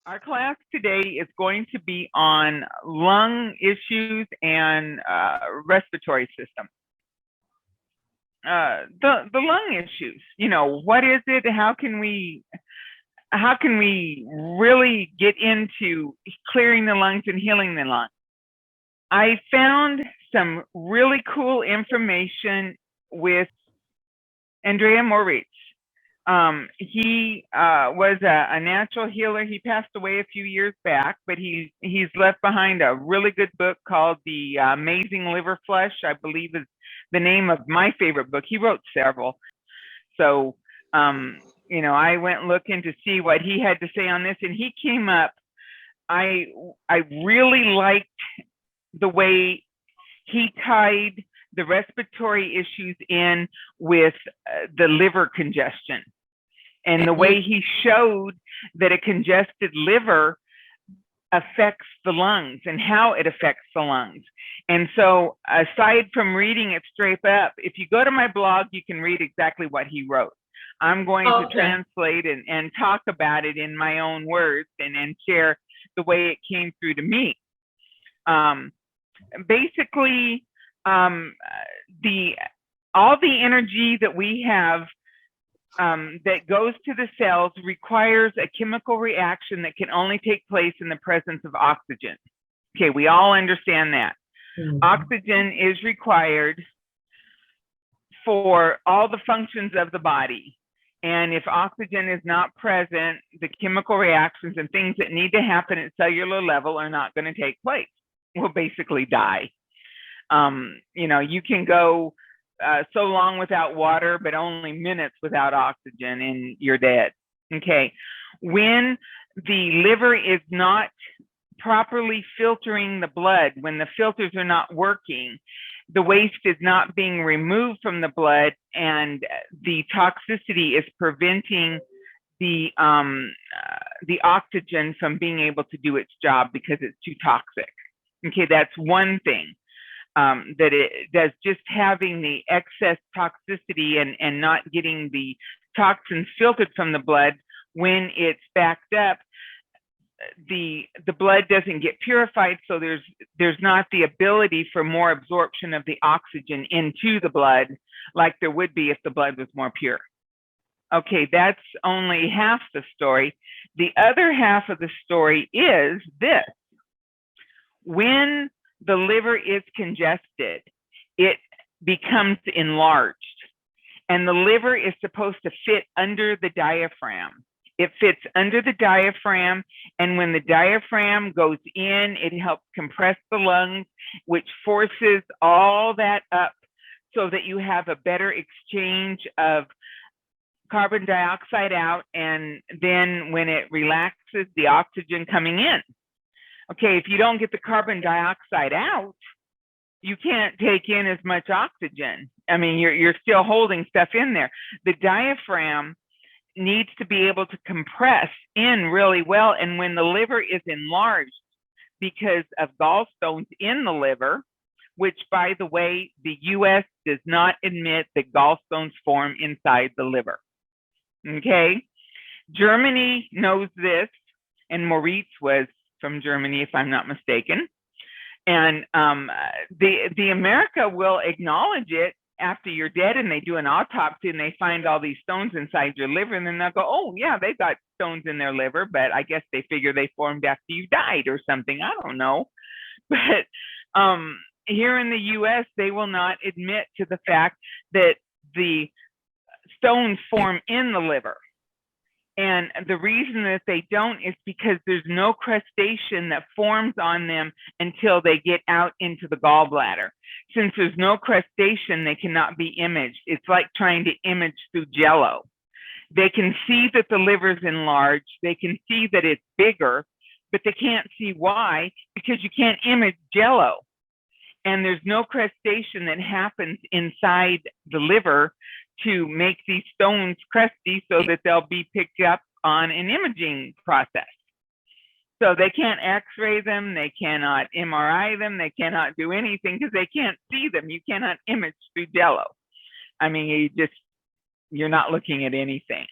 Our class today is going to be on lung issues and respiratory system. The lung issues, what is it? How can we really get into clearing the lungs and healing the lungs? I found some really cool information with Andrea Moritz. He was a natural healer. He passed away a few years back, but he's left behind a really good book called The Amazing Liver Flush, I believe is the name of my favorite book. He wrote several. So, I went looking to see what he had to say on this, and he came up. I really liked the way he tied the respiratory issues in with the liver congestion, and the way he showed that a congested liver affects the lungs and how it affects the lungs. And so aside from reading it straight up, if you go to my blog, you can read exactly what he wrote. I'm going to translate and talk about it in my own words and share the way it came through to me. Basically, all the energy that we have that goes to the cells requires a chemical reaction that can only take place in the presence of oxygen. Okay, we all understand that. Oxygen is required for all the functions of the body. And if oxygen is not present, the chemical reactions and things that need to happen at cellular level are not going to take place. We'll basically die. You can go so long without water, but only minutes without oxygen and you're dead. Okay. When the liver is not properly filtering the blood, when the filters are not working, the waste is not being removed from the blood, and the toxicity is preventing the oxygen from being able to do its job because it's too toxic. Okay, that's one thing. That it does, just having the excess toxicity and not getting the toxins filtered from the blood when it's backed up, the blood doesn't get purified, so there's not the ability for more absorption of the oxygen into the blood like there would be if the blood was more pure. Okay, that's only half the story. The other half of the story is this. When the liver is congested, it becomes enlarged. And the liver is supposed to fit under the diaphragm. It fits under the diaphragm, and when the diaphragm goes in, it helps compress the lungs, which forces all that up so that you have a better exchange of carbon dioxide out, and then when it relaxes, the oxygen coming in. Okay, if you don't get the carbon dioxide out, you can't take in as much oxygen. I mean, you're still holding stuff in there. The diaphragm needs to be able to compress in really well. And when the liver is enlarged because of gallstones in the liver, which, by the way, the US does not admit that gallstones form inside the liver. Okay, Germany knows this, and Moritz was from Germany, if I'm not mistaken. And the America will acknowledge it after you're dead, and they do an autopsy and they find all these stones inside your liver, and then they'll go, oh yeah, they've got stones in their liver, but I guess they figure they formed after you died or something. I don't know. But here in the US, they will not admit to the fact that the stones form in the liver. And the reason that they don't is because there's no crustacean that forms on them until they get out into the gallbladder. Since there's no crustacean, they cannot be imaged. It's like trying to image through Jello. They can see that the liver's enlarged. They can see that it's bigger, but they can't see why, because you can't image Jello. And there's no crustacean that happens inside the liver to make these stones crusty so that they'll be picked up on an imaging process. So they can't x-ray them, they cannot MRI them, they cannot do anything because they can't see them. You cannot image through Jello. I mean, you're not looking at anything.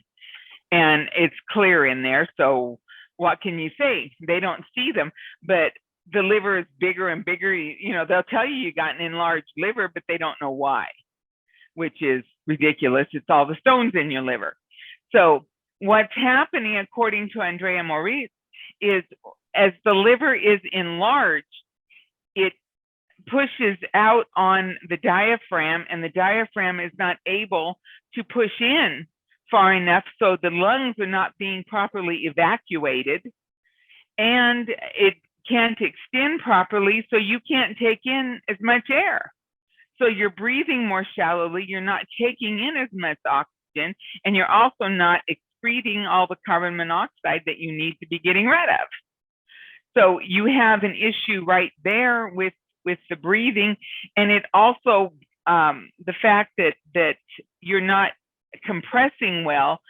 And it's clear in there, so what can you say? They don't see them, but the liver is bigger and bigger. You know, they'll tell you got an enlarged liver, but they don't know why, which is ridiculous. It's all the stones in your liver. So what's happening, according to Andrea Moritz, is as the liver is enlarged, it pushes out on the diaphragm, and the diaphragm is not able to push in far enough, so the lungs are not being properly evacuated, and it can't extend properly, so you can't take in as much air. So you're breathing more shallowly, you're not taking in as much oxygen, and you're also not excreting all the carbon monoxide that you need to be getting rid of. So you have an issue right there with the breathing, and it also the fact that you're not compressing well,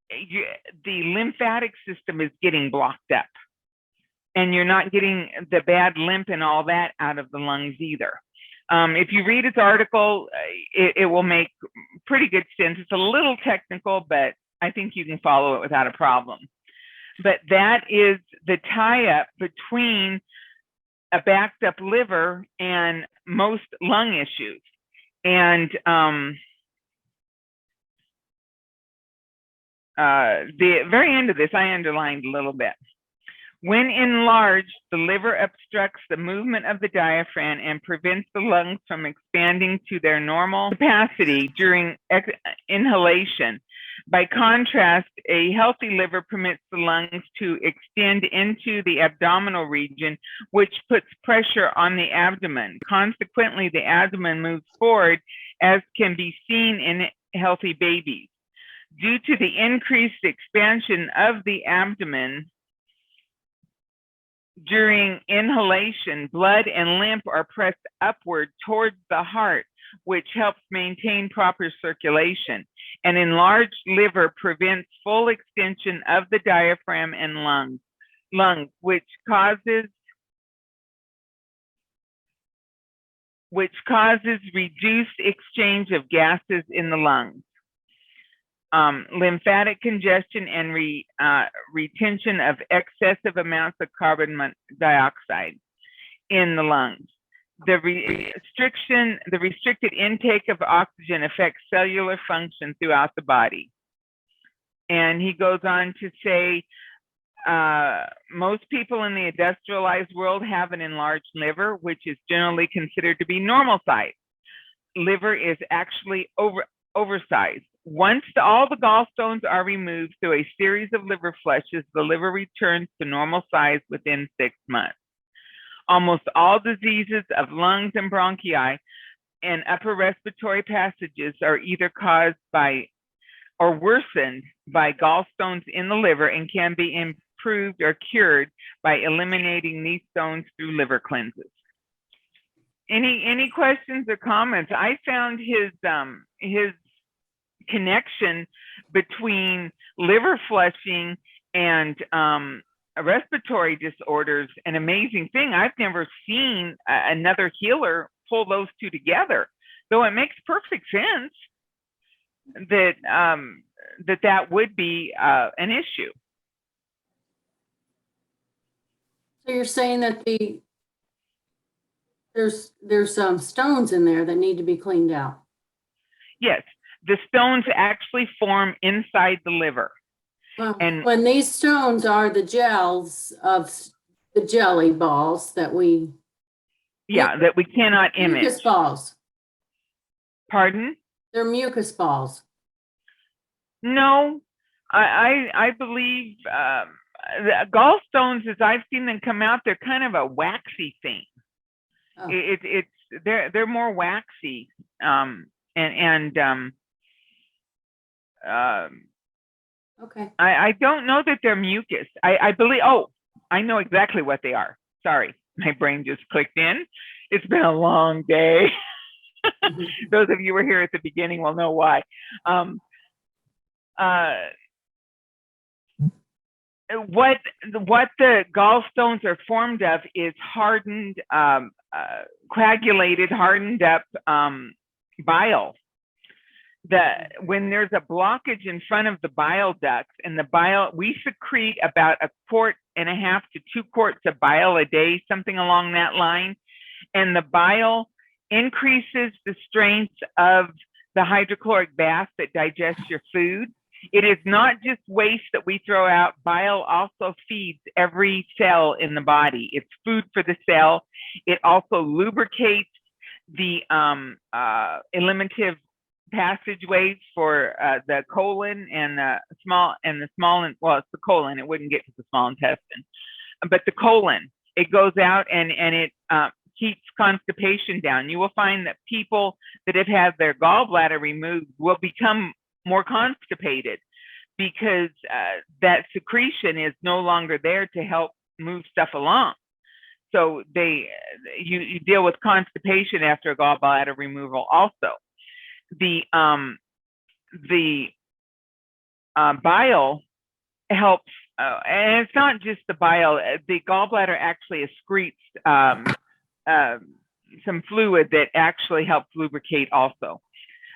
the lymphatic system is getting blocked up, and you're not getting the bad lymph and all that out of the lungs either. If you read his article, it will make pretty good sense. It's a little technical, but I think you can follow it without a problem. But that is the tie-up between a backed up liver and most lung issues. And the very end of this, I underlined a little bit. When enlarged, the liver obstructs the movement of the diaphragm and prevents the lungs from expanding to their normal capacity during inhalation. By contrast, a healthy liver permits the lungs to extend into the abdominal region, which puts pressure on the abdomen. Consequently, the abdomen moves forward, as can be seen in healthy babies. Due to the increased expansion of the abdomen during inhalation, blood and lymph are pressed upward towards the heart, which helps maintain proper circulation. An enlarged liver prevents full extension of the diaphragm and lungs, which causes reduced exchange of gases in the lungs, lymphatic congestion, and retention of excessive amounts of carbon dioxide in the lungs. The restricted intake of oxygen affects cellular function throughout the body. And he goes on to say, most people in the industrialized world have an enlarged liver, which is generally considered to be normal size. Liver is actually oversized. Once all the gallstones are removed through a series of liver flushes, the liver returns to normal size within 6 months. Almost all diseases of lungs and bronchi and upper respiratory passages are either caused by or worsened by gallstones in the liver and can be improved or cured by eliminating these stones through liver cleanses. Any questions or comments? I found his connection between liver flushing and respiratory disorders an amazing thing. I've never seen another healer pull those two together, though it makes perfect sense that that would be an issue. So you're saying that there's some stones in there that need to be cleaned out? Yes, the stones actually form inside the liver. Well, and when these stones are the gels of the jelly balls that we... Yeah, that we cannot image. Mucus balls. Pardon? They're mucus balls. No, I believe the gallstones, as I've seen them come out, they're kind of a waxy thing. Oh. They're more waxy, okay. I don't know that they're mucus. I believe. Oh, I know exactly what they are. Sorry, my brain just clicked in. It's been a long day. Those of you who were here at the beginning will know why. What the gallstones are formed of is hardened, coagulated, hardened up bile when there's a blockage in front of the bile ducts, and the bile, we secrete about 1.5 quarts to 2 quarts of bile a day, something along that line. And the bile increases the strength of the hydrochloric bath that digests your food. It is not just waste that we throw out. Bile also feeds every cell in the body. It's food for the cell. It also lubricates the eliminative passageways for the colon and the small, well, it's the colon. It wouldn't get to the small intestine, but the colon, it goes out and it keeps constipation down. You will find that people that have had their gallbladder removed will become more constipated because that secretion is no longer there to help move stuff along. So you deal with constipation after a gallbladder removal also. The bile helps, and it's not just the bile. The gallbladder actually excretes some fluid that actually helps lubricate also.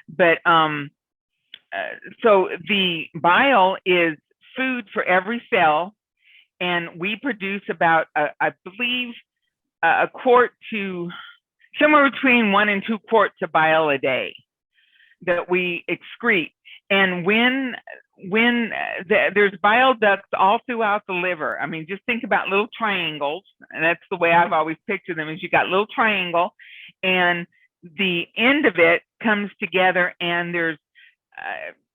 But so the bile is food for every cell, and we produce about, I believe, a quart to somewhere between 1 and 2 quarts of bile a day that we excrete. And when there's bile ducts all throughout the liver. I mean, just think about little triangles, and that's the way I've always pictured them, is you got little triangle, and the end of it comes together, and there's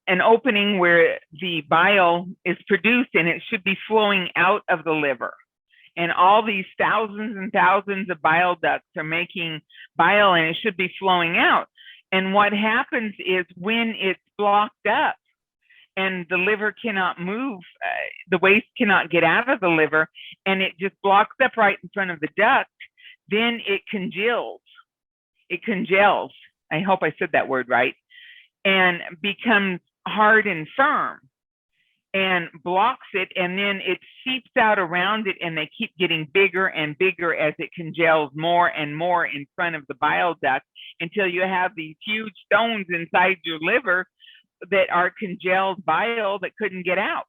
an opening where the bile is produced, and it should be flowing out of the liver. And all these thousands and thousands of bile ducts are making bile, and it should be flowing out. And what happens is when it's blocked up and the liver cannot move, the waste cannot get out of the liver, and it just blocks up right in front of the duct, then it congeals. It congels. I hope I said that word right. And becomes hard and firm and blocks it, and then it seeps out around it, and they keep getting bigger and bigger as it congels more and more in front of the bile duct until you have these huge stones inside your liver that are congealed bile that couldn't get out.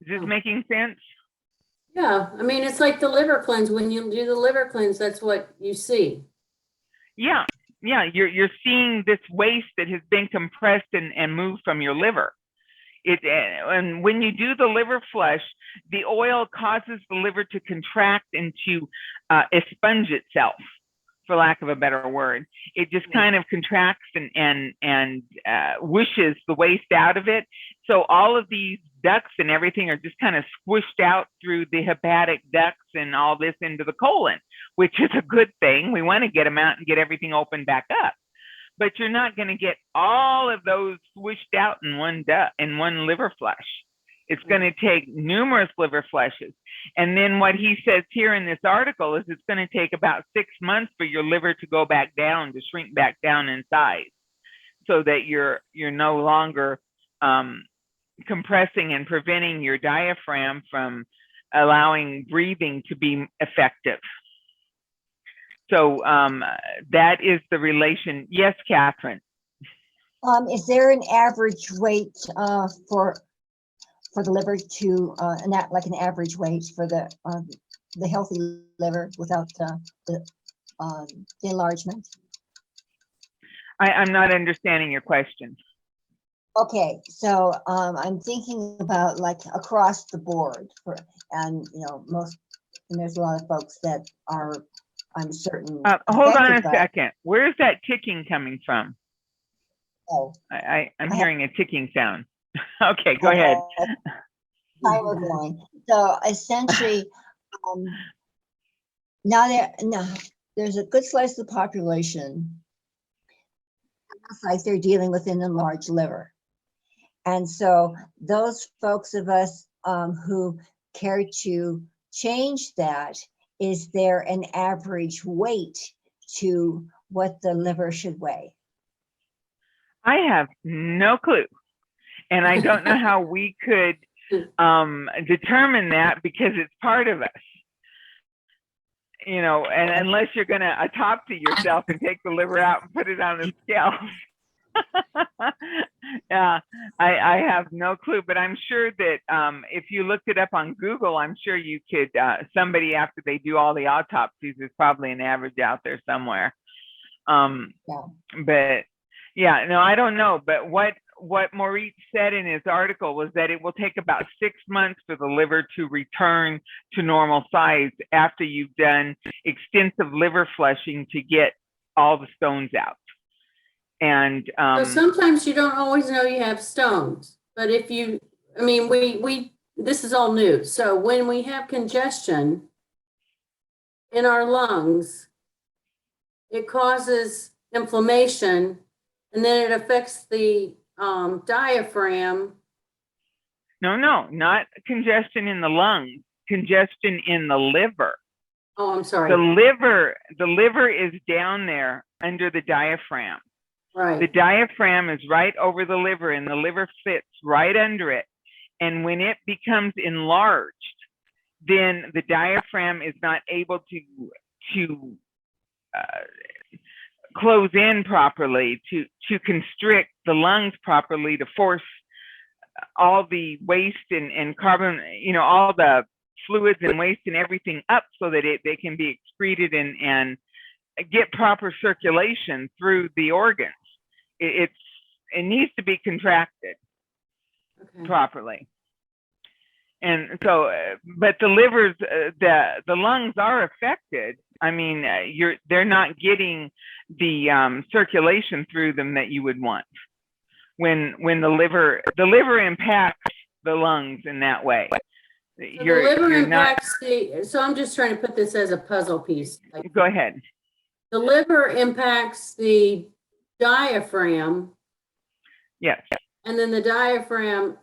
Is this making sense? Yeah, I mean, it's like the liver cleanse. When you do the liver cleanse, that's what you see. Yeah, you're seeing this waste that has been compressed and moved from your liver. And when you do the liver flush, the oil causes the liver to contract and to expunge itself, for lack of a better word. It just kind of contracts and whooshes the waste out of it. So all of these ducts and everything are just kind of squished out through the hepatic ducts and all this into the colon, which is a good thing. We want to get them out and get everything opened back up. But you're not going to get all of those swished out in one liver flush. It's going to take numerous liver flushes. And then what he says here in this article is it's going to take about 6 months for your liver to go back down, to shrink back down in size, so that you're no longer compressing and preventing your diaphragm from allowing breathing to be effective. So that is the relation. Yes, Catherine. Is there an average weight for the liver to like an average weight for the healthy liver without the enlargement? I'm not understanding your question. Okay, so I'm thinking about like across the board and there's a lot of folks that are, I'm certain. Hold on a second. Where's that ticking coming from? Oh, I'm hearing a ticking sound. Okay, go ahead. Timer going. So essentially, now there's a good slice of the population looks like they're dealing with an enlarged liver. And so those folks of us who care to change that, is there an average weight to what the liver should weigh? I have no clue. And I don't know how we could determine that, because it's part of us. You know, and unless you're going to autopsy yourself and take the liver out and put it on the scale. Yeah, I have no clue, but I'm sure that if you looked it up on Google, I'm sure you could, somebody after they do all the autopsies, there's probably an average out there somewhere. Yeah. But yeah, no, I don't know. But what Maurice said in his article was that it will take about 6 months for the liver to return to normal size after you've done extensive liver flushing to get all the stones out. And So sometimes you don't always know you have stones, but if you, I mean, this is all new. So when we have congestion in our lungs, it causes inflammation, and then it affects the diaphragm. no, not congestion in the lungs, congestion in the liver. Oh, I'm sorry. The liver is down there under the diaphragm. Right. The diaphragm is right over the liver, and the liver fits right under it. And when it becomes enlarged, then the diaphragm is not able to close in properly, to constrict the lungs properly, to force all the waste and carbon, all the fluids and waste and everything up so that they can be excreted and get proper circulation through the organs. It needs to be contracted properly. And so, but the livers, the lungs are affected. I mean, they're not getting the circulation through them that you would want when the liver impacts the lungs in that way. So the liver impacts so I'm just trying to put this as a puzzle piece. Go ahead. The liver impacts the diaphragm. Yes. And then the diaphragm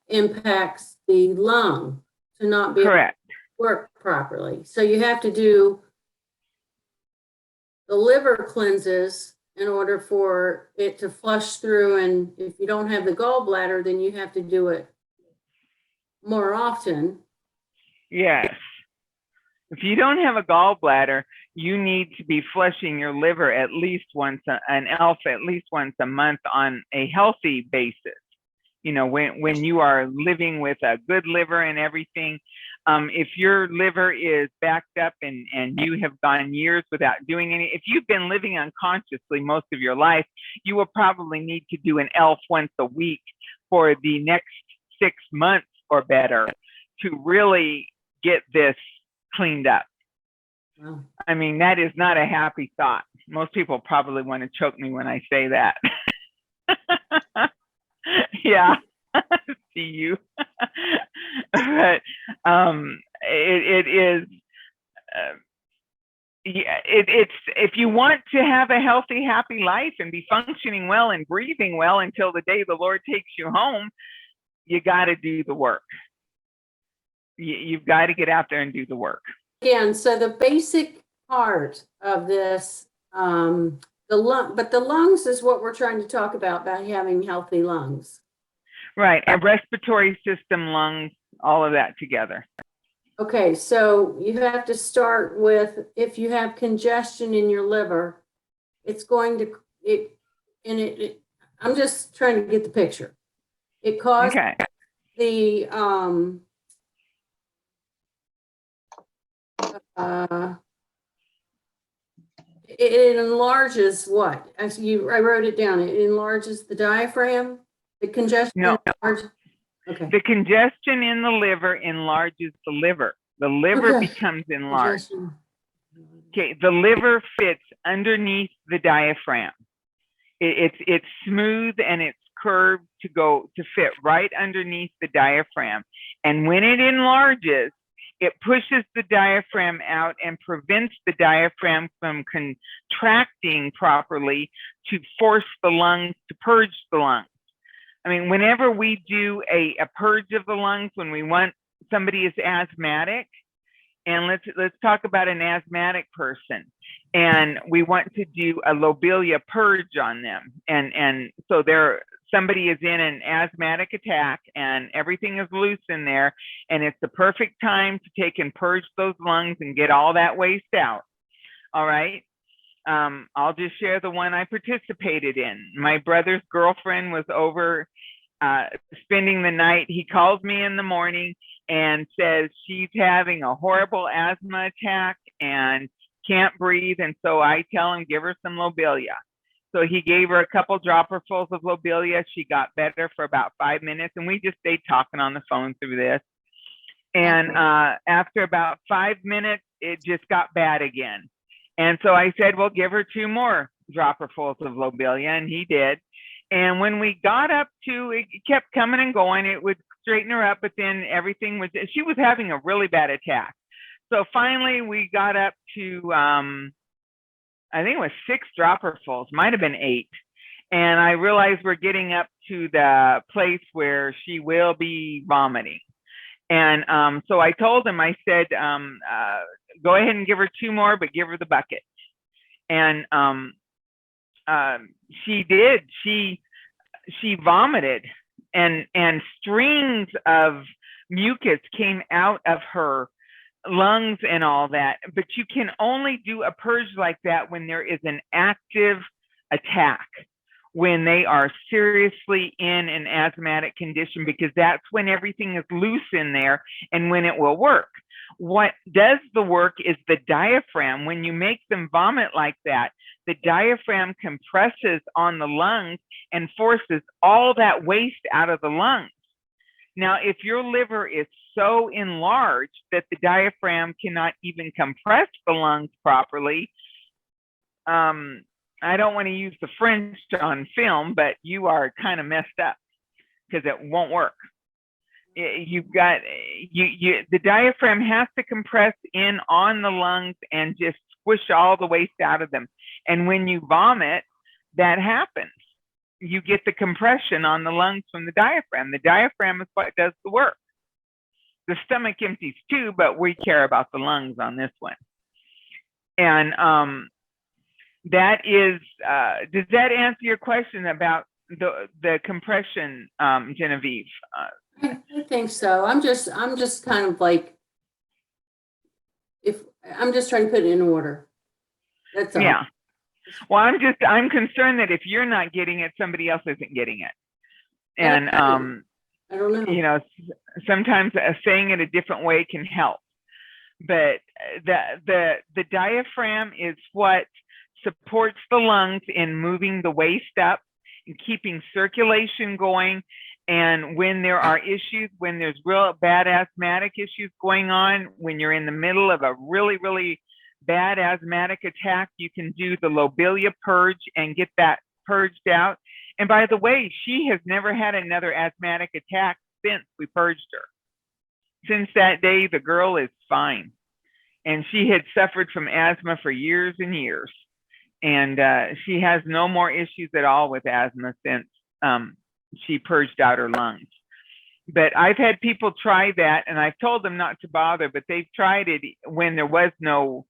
impacts the lung to not be correct. Able to work properly. So you have to do the liver cleanses in order for it to flush through. And if you don't have the gallbladder, then you have to do it more often. Yes. If you don't have a gallbladder, you need to be flushing your liver at least once, an ELF at least once a month on a healthy basis. When you are living with a good liver and everything, if your liver is backed up and you have gone years without doing if you've been living unconsciously most of your life, you will probably need to do an ELF once a week for the next 6 months or better to really get this cleaned up. Wow. I mean, that is not a happy thought. Most people probably want to choke me when I say that. Yeah, see you. But it is, it's if you want to have a healthy, happy life and be functioning well and breathing well until the day the Lord takes you home, you got to do the work. You've got to get out there and do the work. Again, so the basic part of this, but the lungs is what we're trying to talk about having healthy lungs. Right, and respiratory system, lungs, all of that together. Okay, so you have to start with, if you have congestion in your liver, it's going to, I'm just trying to get the picture. It causes the, it enlarges what? Actually, I wrote it down. It enlarges the diaphragm, the congestion. No. Okay. The congestion in the liver enlarges the liver. The liver becomes enlarged. Okay, the liver fits underneath the diaphragm. It's smooth and it's curved to fit right underneath the diaphragm. And when it enlarges, it pushes the diaphragm out and prevents the diaphragm from contracting properly to force the lungs, to purge the lungs. I mean, whenever we do a purge of the lungs, when we want somebody is asthmatic, and let's talk about an asthmatic person, and we want to do a lobelia purge on them, and so somebody is in an asthmatic attack and everything is loose in there, and it's the perfect time to take and purge those lungs and get all that waste out. All right. I'll just share the one I participated in. My brother's girlfriend was over spending the night. He calls me in the morning and says she's having a horrible asthma attack and can't breathe. And so I tell him, give her some Lobelia. So he gave her a couple dropperfuls of Lobelia. She got better for about 5 minutes, and we just stayed talking on the phone through this. And after about 5 minutes, it just got bad again. And so I said, well, give her 2 more dropperfuls of Lobelia, and he did. And when we got up to, it kept coming and going. It would straighten her up, but then everything was, she was having a really bad attack. So finally we got up to, I think it was 6 dropperfuls, might have been 8. And I realized we're getting up to the place where she will be vomiting. And so I told him, I said, go ahead and give her 2 more, but give her the bucket. And she did. She vomited, and strings of mucus came out of her lungs and all that. But you can only do a purge like that when there is an active attack, when they are seriously in an asthmatic condition, because that's when everything is loose in there and when it will work. What does the work is the diaphragm. When you make them vomit like that, the diaphragm compresses on the lungs and forces all that waste out of the lungs. Now, if your liver is so enlarged that the diaphragm cannot even compress the lungs properly, I don't want to use the French on film, but you are kind of messed up because it won't work. You've got, the diaphragm has to compress in on the lungs and just squish all the waste out of them. And when you vomit, that happens. You get the compression on the lungs from the diaphragm. The diaphragm is what does the work. The stomach empties too, but we care about the lungs on this one. And that is, does that answer your question about the compression, Genevieve? I think so. I'm just kind of like, if I'm just trying to put it in order. That's all. Yeah. Well, I'm concerned that if you're not getting it, somebody else isn't getting it. And I don't know. you know, sometimes saying it a different way can help. But the diaphragm is what supports the lungs in moving the waste up and keeping circulation going. And when there are issues, when there's real bad asthmatic issues going on, when you're in the middle of a really, really bad asthmatic attack, you can do the Lobelia purge and get that purged out. And by the way, she has never had another asthmatic attack since we purged her. Since that day, the girl is fine. And she had suffered from asthma for years and years. And she has no more issues at all with asthma since she purged out her lungs. But I've had people try that, and I've told them not to bother, but they've tried it when there was no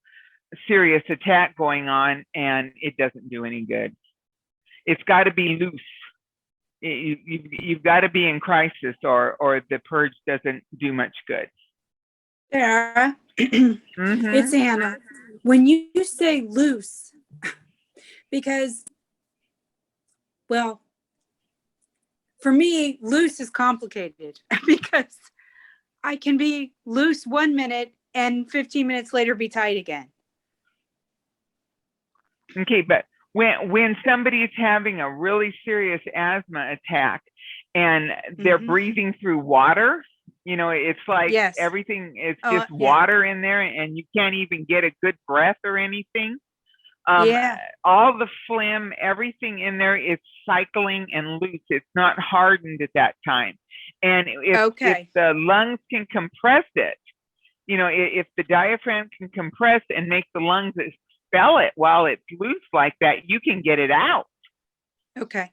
serious attack going on, and it doesn't do any good. It's got to be loose. You've got to be in crisis, or the purge doesn't do much good. Sarah, It's Anna. When you say loose, because, well, for me, loose is complicated because I can be loose 1 minute and 15 minutes later be tight again. Okay, but when somebody's having a really serious asthma attack and they're breathing through water, you know, it's like everything is just water in there and you can't even get a good breath or anything. All the phlegm, everything in there is cycling and loose. It's not hardened at that time. And if the lungs can compress it, you know, if the diaphragm can compress and make the lungs expel it while it's loose like that, you can get it out. Okay.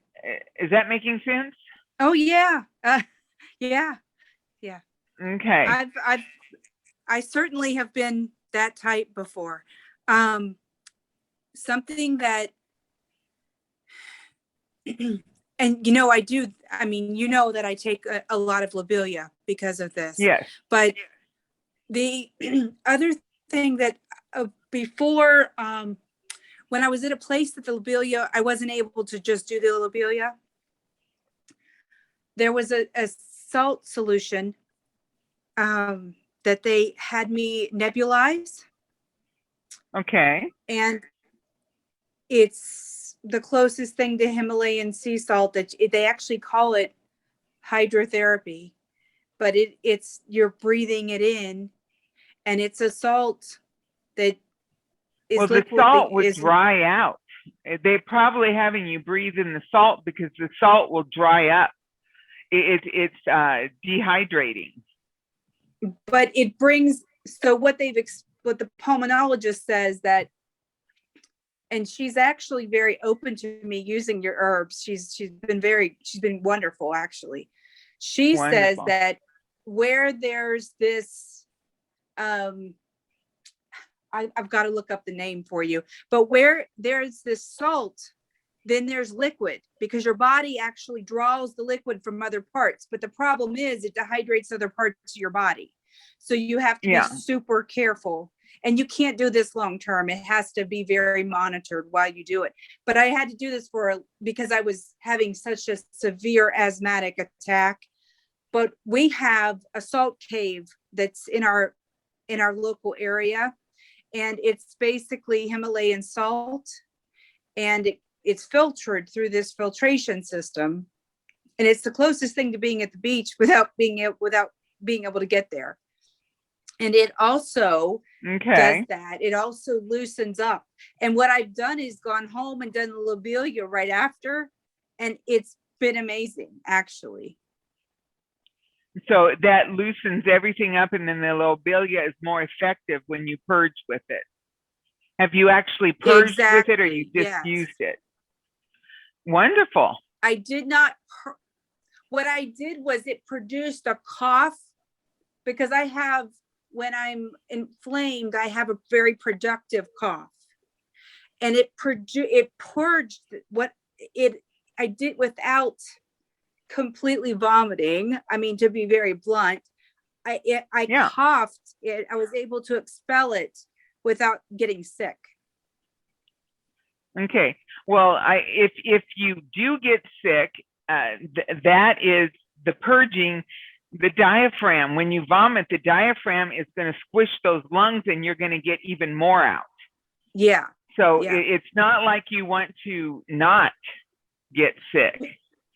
Is that making sense? Oh, yeah. Yeah. Okay. I certainly have been that tight before. Something that, and you know, I mean, you know that I take a lot of Lobelia because of this. Yes. But the other thing that before when I was at a place at the lobelia, I wasn't able to just do the lobelia. There was a salt solution that they had me nebulize. Okay. And it's the closest thing to Himalayan sea salt that they actually call it hydrotherapy, but it's you're breathing it in, and it's a salt that is Well, the liquid. salt would dry out. They're probably having you breathe in the salt because the salt will dry up. It's dehydrating. But it brings, so what what the pulmonologist says that, and she's actually very open to me using your herbs. She's been wonderful, actually. She says Wonderful. that where there's this, I've got to look up the name for you, but where there's this salt, then there's liquid, because your body actually draws the liquid from other parts. But the problem is it dehydrates other parts of your body. So you have to be super careful, and you can't do this long term. It has to be very monitored while you do it. But I had to do this because I was having such a severe asthmatic attack. But we have a salt cave that's in our local area, and it's basically Himalayan salt, and it's filtered through this filtration system, and it's the closest thing to being at the beach without being able to get there. And it also does that. It also loosens up. And what I've done is gone home and done the lobelia right after, and it's been amazing, actually. So that loosens everything up, and then the lobelia is more effective when you purge with it. Have you actually purged with it, or you just used it? Wonderful. I did not. What I did was it produced a cough, because when I'm inflamed, I have a very productive cough, and it purged what I did without completely vomiting. I mean, to be very blunt, I coughed it. I was able to expel it without getting sick. Okay. Well, if you do get sick, that is the purging. The diaphragm, when you vomit, the diaphragm is going to squish those lungs, and you're going to get even more out. Yeah. So it's not like you want to not get sick.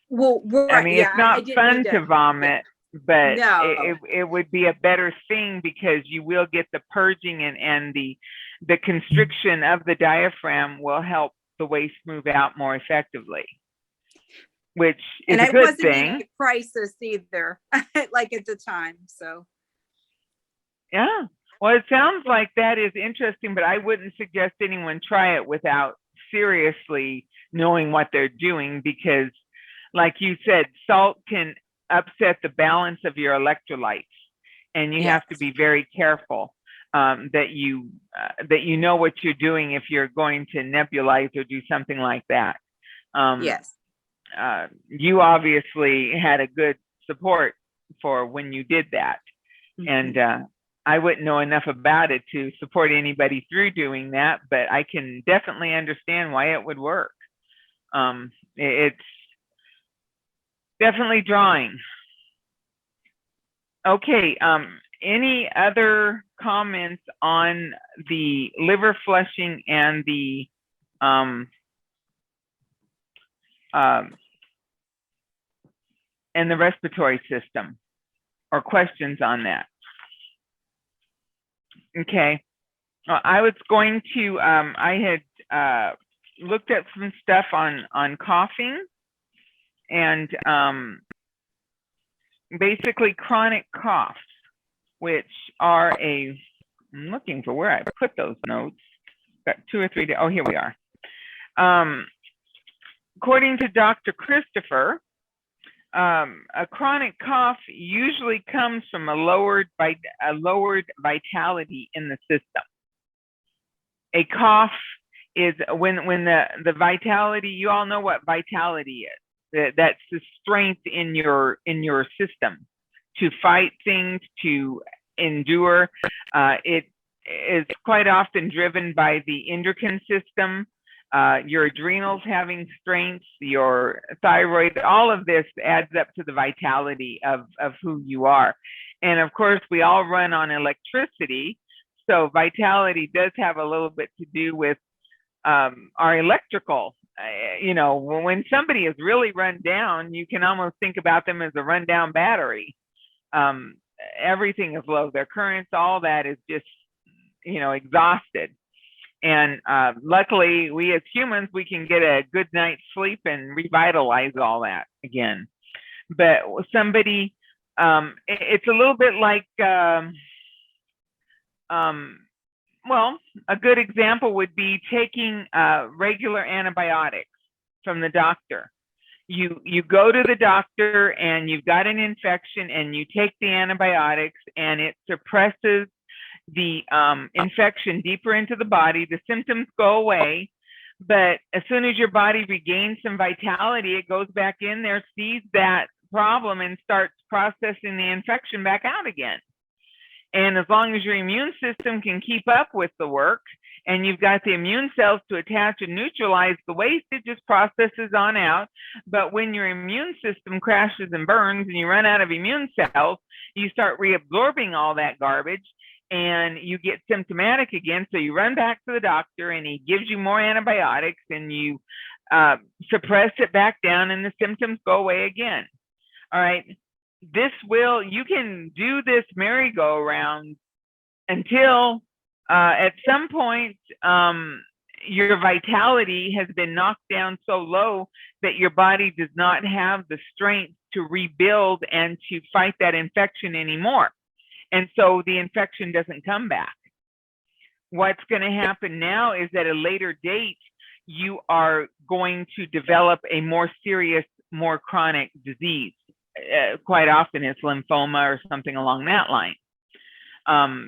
Well, right. I mean, it's not fun to vomit, but no. it would be a better thing, because you will get the purging, and the constriction of the diaphragm will help the waste move out more effectively, which is a good thing. And I wasn't in a crisis either, like at the time. So, yeah. Well, it sounds like that is interesting, but I wouldn't suggest anyone try it without seriously knowing what they're doing, because, like you said, salt can upset the balance of your electrolytes, and you have to be very careful that you know what you're doing if you're going to nebulize or do something like that. You obviously had a good support for when you did that, and I wouldn't know enough about it to support anybody through doing that, but I can definitely understand why it would work. It's definitely drawing. Okay. Any other comments on the liver flushing and the respiratory system, or questions on that? Okay. I was going to, I had looked at some stuff on coughing, and basically chronic coughs, which are I'm looking for where I put those notes. Got 2 or 3. Oh, here we are. According to Dr. Christopher, a chronic cough usually comes from a lowered vitality in the system. A cough is when the vitality, you all know what vitality is. That's the strength in your system to fight things, to endure. It is quite often driven by the endocrine system, your adrenals having strength, your thyroid, all of this adds up to the vitality of who you are. And of course, we all run on electricity. So vitality does have a little bit to do with our electrical. You know, when somebody is really run down, you can almost think about them as a rundown battery. Everything is low. Their currents, all that is just, you know, exhausted. And luckily, we as humans, we can get a good night's sleep and revitalize all that again. But somebody, it's a little bit like, well, a good example would be taking regular antibiotics from the doctor. You go to the doctor and you've got an infection and you take the antibiotics and it suppresses the infection deeper into the body. The symptoms go away, but as soon as your body regains some vitality, it goes back in there, sees that problem and starts processing the infection back out again. And as long as your immune system can keep up with the work and you've got the immune cells to attach and neutralize the waste, it just processes on out. But when your immune system crashes and burns and you run out of immune cells, you start reabsorbing all that garbage and you get symptomatic again. So you run back to the doctor and he gives you more antibiotics and you suppress it back down and the symptoms go away again. All right. You can do this merry-go-round until at some point your vitality has been knocked down so low that your body does not have the strength to rebuild and to fight that infection anymore. And so the infection doesn't come back. What's going to happen now is at a later date, you are going to develop a more serious, more chronic disease. Quite often it's lymphoma or something along that line,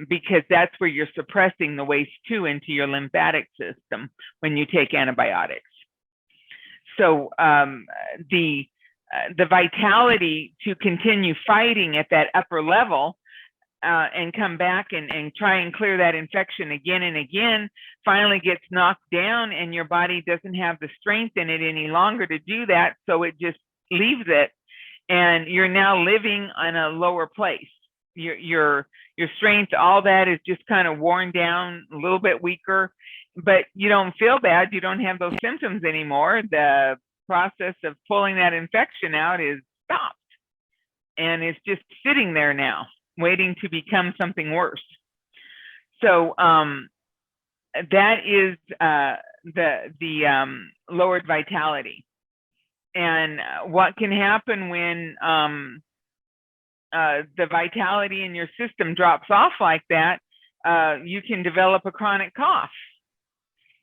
because that's where you're suppressing the waste too into your lymphatic system when you take antibiotics. So the vitality to continue fighting at that upper level and come back and try and clear that infection again and again finally gets knocked down, and your body doesn't have the strength in it any longer to do that, so it just leaves it. And you're now living on a lower place. Your strength, all that is just kind of worn down, a little bit weaker, but you don't feel bad. You don't have those symptoms anymore. The process of pulling that infection out is stopped. And it's just sitting there now, waiting to become something worse. So that is the lowered vitality. And what can happen when the vitality in your system drops off like that, you can develop a chronic cough.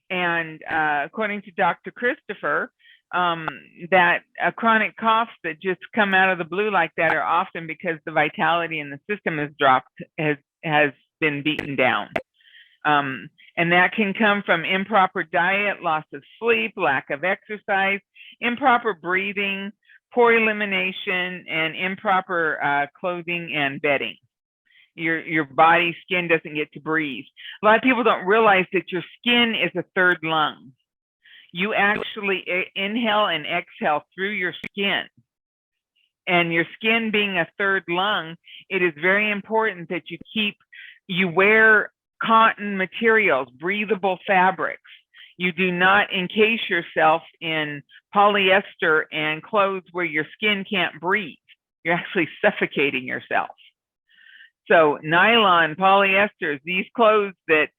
And according to Dr. Christopher, that chronic coughs that just come out of the blue like that are often because the vitality in the system has dropped, has been beaten down. And that can come from improper diet, loss of sleep, lack of exercise, improper breathing, poor elimination, and improper clothing and bedding. Your body skin doesn't get to breathe. A lot of people don't realize that your skin is a third lung. You actually inhale and exhale through your skin. And your skin being a third lung, it is very important that you wear cotton materials, breathable fabrics. You do not encase yourself in polyester and clothes where your skin can't breathe. You're actually suffocating yourself. So nylon, polyesters, these clothes that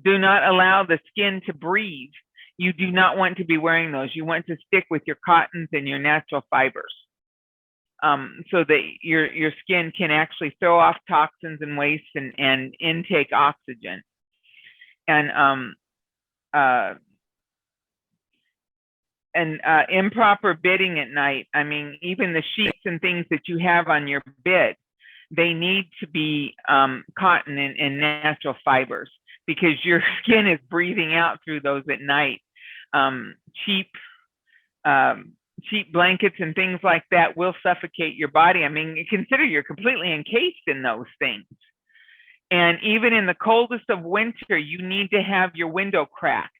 do not allow the skin to breathe, you do not want to be wearing those. You want to stick with your cottons and your natural fibers, so that your skin can actually throw off toxins and waste and intake oxygen. And improper bedding at night. I mean, even the sheets and things that you have on your bed, they need to be cotton and natural fibers, because your skin is breathing out through those at night. Cheap blankets and things like that will suffocate your body. I mean, consider you're completely encased in those things. And even in the coldest of winter, you need to have your window cracked.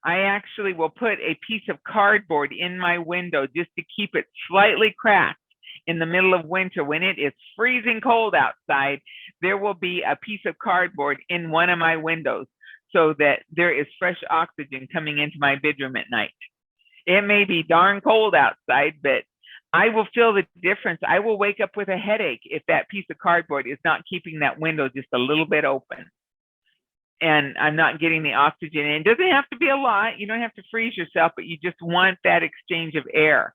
I actually will put a piece of cardboard in my window just to keep it slightly cracked. In the middle of winter, when it is freezing cold outside, there will be a piece of cardboard in one of my windows so that there is fresh oxygen coming into my bedroom at night. It may be darn cold outside, but I will feel the difference. I will wake up with a headache if that piece of cardboard is not keeping that window just a little bit open. And I'm not getting the oxygen in. It doesn't have to be a lot. You don't have to freeze yourself, but you just want that exchange of air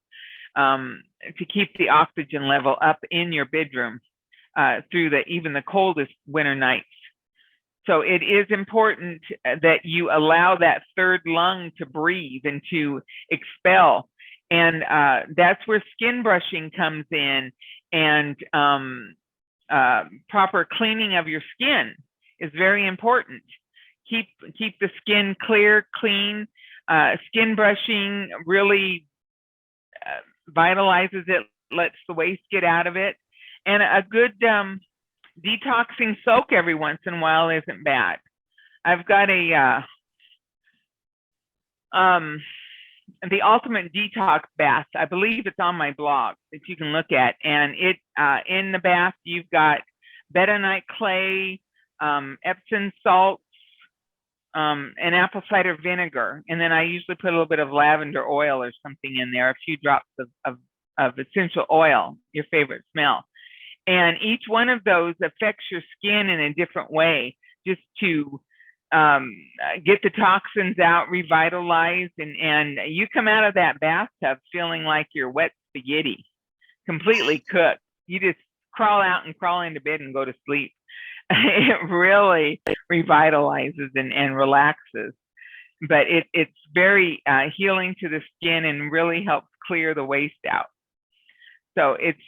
to keep the oxygen level up in your bedroom through even the coldest winter nights. So it is important that you allow that third lung to breathe and to expel. And that's where skin brushing comes in, and proper cleaning of your skin is very important. Keep the skin clear, clean. Skin brushing really vitalizes it, lets the waste get out of it. And a good detoxing soak every once in a while isn't bad. I've got the ultimate detox bath. I believe it's on my blog that you can look at. And it in the bath, you've got bentonite clay, Epsom salts, and apple cider vinegar. And then I usually put a little bit of lavender oil or something in there, a few drops of essential oil, your favorite smell. And each one of those affects your skin in a different way, just to get the toxins out, revitalize, and you come out of that bathtub feeling like you're wet spaghetti, completely cooked. You just crawl out and crawl into bed and go to sleep. It really revitalizes and relaxes, but it's very healing to the skin and really helps clear the waste out. So it's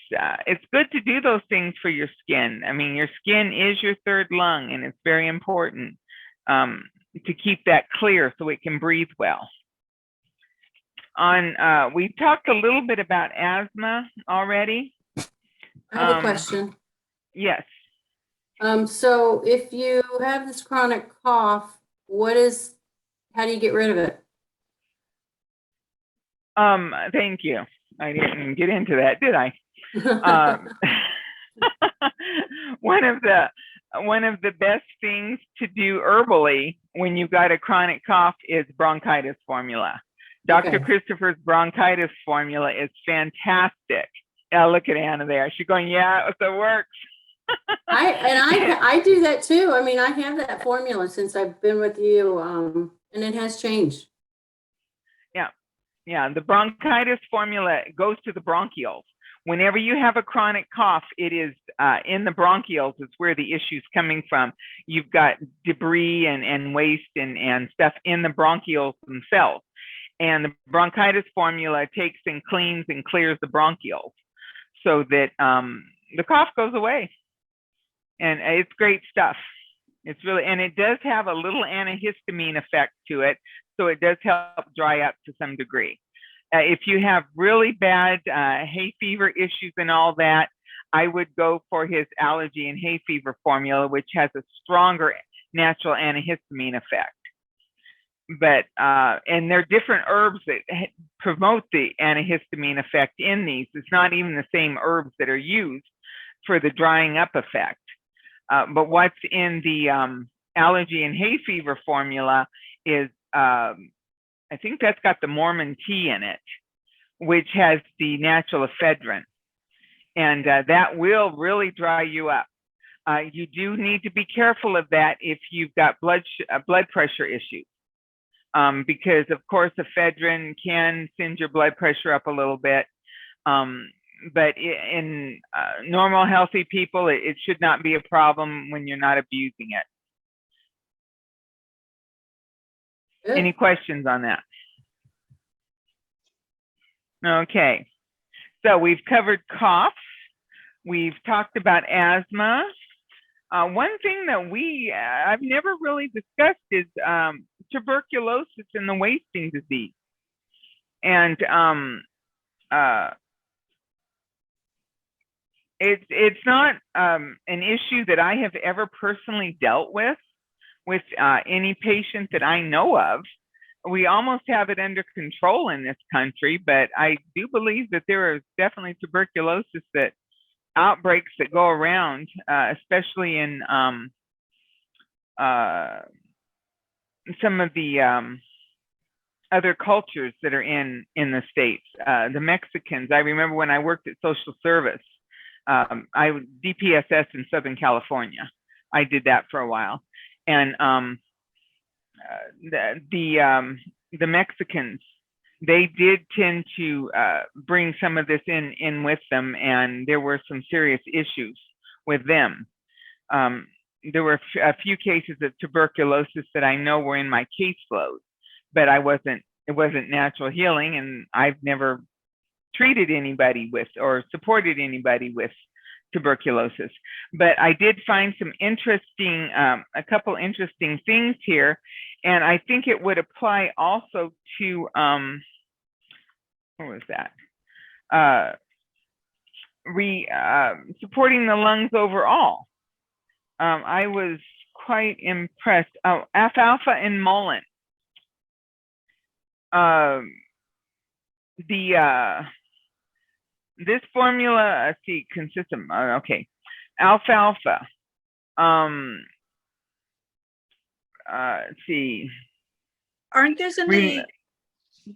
good to do those things for your skin. I mean, your skin is your third lung, and it's very important to keep that clear so it can breathe well. We talked a little bit about asthma already. I have a question. Yes. So if you have this chronic cough, how do you get rid of it? Thank you. I didn't get into that, did I? One of the best things to do herbally when you've got a chronic cough is bronchitis formula. Dr. Okay. Christopher's bronchitis formula is fantastic. Yeah, look at Anna there. She's going, yeah, it works. I do that too. I mean, I have that formula since I've been with you, and it has changed. Yeah, the bronchitis formula goes to the bronchioles. Whenever you have a chronic cough, it is in the bronchioles is where the issue's coming from. You've got debris and waste and stuff in the bronchioles themselves. And the bronchitis formula takes and cleans and clears the bronchioles so that the cough goes away. And it's great stuff. It's really, and it does have a little antihistamine effect to it. So it does help dry up to some degree. If you have really bad hay fever issues and all that, I would go for his allergy and hay fever formula, which has a stronger natural antihistamine effect. But, and there are different herbs that promote the antihistamine effect in these. It's not even the same herbs that are used for the drying up effect. But what's in the allergy and hay fever formula is, I think that's got the Mormon tea in it, which has the natural ephedrine. And that will really dry you up. You do need to be careful of that if you've got blood pressure issues. Because of course, ephedrine can send your blood pressure up a little bit. But in normal, healthy people, it should not be a problem when you're not abusing it. Good. Any questions on that? Okay, so we've covered cough. We've talked about asthma. One thing that I've never really discussed is tuberculosis and the wasting disease. And it's not an issue that I have ever personally dealt with any patient that I know of. we almost have it under control in this country, but I do believe that there are definitely tuberculosis that outbreaks that go around, especially in some of the other cultures that are in the States. The Mexicans, I remember when I worked at social service, I was DPSS in Southern California. I did that for a while. And the Mexicans, they did tend to bring some of this in with them, and there were some serious issues with them. There were a few cases of tuberculosis that I know were in my caseload, but it wasn't natural healing, and I've never treated anybody with or supported anybody with tuberculosis. But I did find some interesting, a couple interesting things here, and I think it would apply also to, what was that? Supporting the lungs overall. I was quite impressed. Oh, alfalfa and mullein. This formula, let's see, consists of, okay, alfalfa. Let's see. Aren't those in the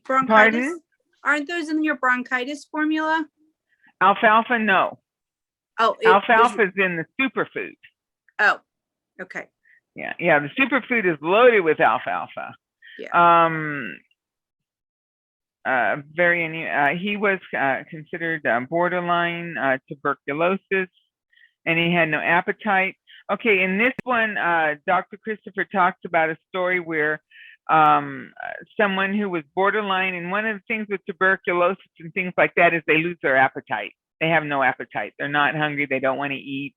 bronchitis? Pardon? Aren't those in your bronchitis formula? Alfalfa, no. Oh, alfalfa is in the superfood. Oh, okay. Yeah, the superfood is loaded with alfalfa. Yeah. He was considered borderline tuberculosis, and he had no appetite. Okay, in this one, Dr. Christopher talks about a story where someone who was borderline, and one of the things with tuberculosis and things like that is they lose their appetite. They have no appetite. They're not hungry. They don't want to eat.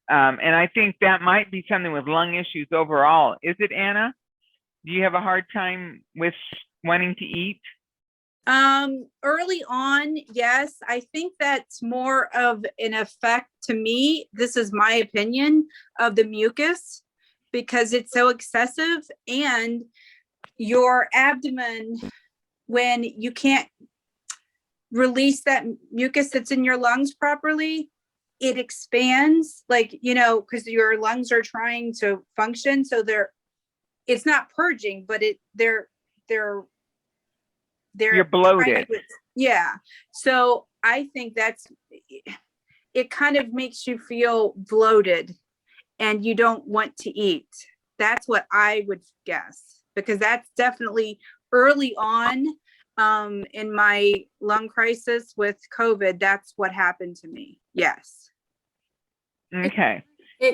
And I think that might be something with lung issues overall. Is it, Anna? Do you have a hard time with wanting to eat? Early on, yes. I think that's more of an effect to me. This is my opinion of the mucus, because it's so excessive, and your abdomen, when you can't release that mucus that's in your lungs properly, it expands, like, because your lungs are trying to function. So it's not purging, but they're You're bloated. Yeah. So I think it kind of makes you feel bloated and you don't want to eat. That's what I would guess, because that's definitely early on in my lung crisis with COVID. That's what happened to me. Yes. Okay.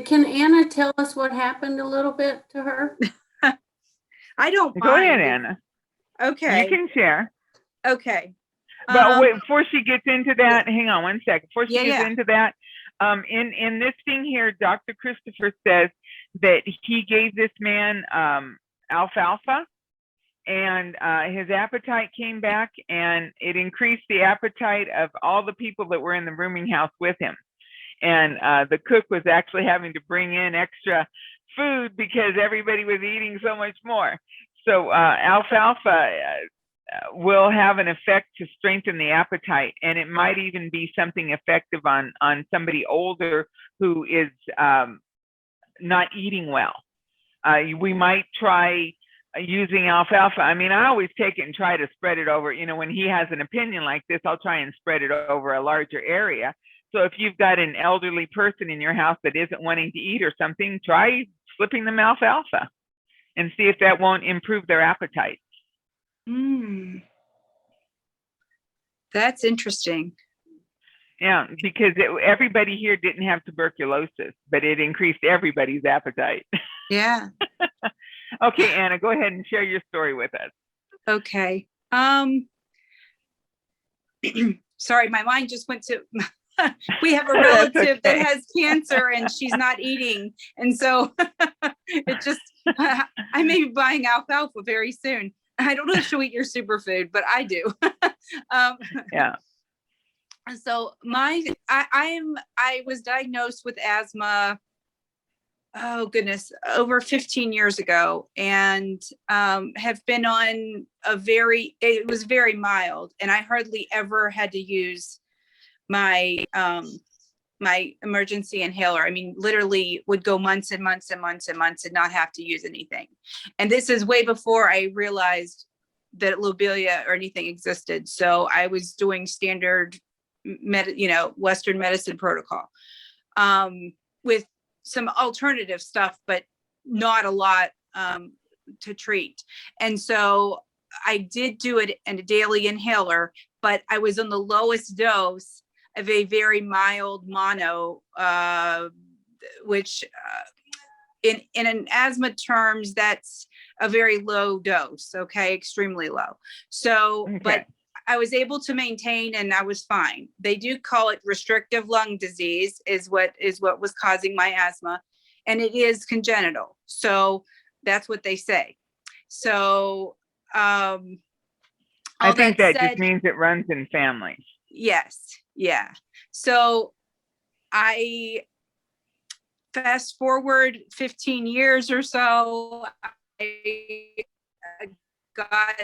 Can Anna tell us what happened a little bit to her? I don't Go mind. ahead, Anna. Okay. You can share. Okay. But wait, before she gets into that, yeah. hang on one second. Before she gets into that, in this thing here, Dr. Christopher says that he gave this man alfalfa, and his appetite came back, and it increased the appetite of all the people that were in the rooming house with him. And the cook was actually having to bring in extra food because everybody was eating so much more. So alfalfa will have an effect to strengthen the appetite, and it might even be something effective on somebody older who is not eating well. We might try using alfalfa. I mean, I always take it and try to spread it over. When he has an opinion like this, I'll try and spread it over a larger area. So if you've got an elderly person in your house that isn't wanting to eat or something, try slipping them alfalfa and see if that won't improve their appetite. That's interesting. Yeah, because everybody here didn't have tuberculosis, but it increased everybody's appetite. Yeah. Okay, Anna, go ahead and share your story with us. Okay. Sorry, my mind just went to, we have a relative that has cancer and she's not eating. And so it just, I may be buying alfalfa very soon. I don't know if she'll eat your superfood, but I do. Yeah. So I was diagnosed with asthma oh goodness, over 15 years ago, and have been on it was very mild, and I hardly ever had to use my my emergency inhaler. I mean, literally would go months and months and months and months and not have to use anything. And this is way before I realized that lobelia or anything existed. So I was doing standard Western medicine protocol with some alternative stuff, but not a lot to treat. And so I did do it in a daily inhaler, but I was on the lowest dose of a very mild mono, which in an asthma terms, that's a very low dose, okay, extremely low. So, Okay. but I was able to maintain and I was fine. They do call it restrictive lung disease is what was causing my asthma, and it is congenital. So that's what they say. So I all think that that said, just means it runs in families. yes, yeah. So I fast forward 15 years or so, I got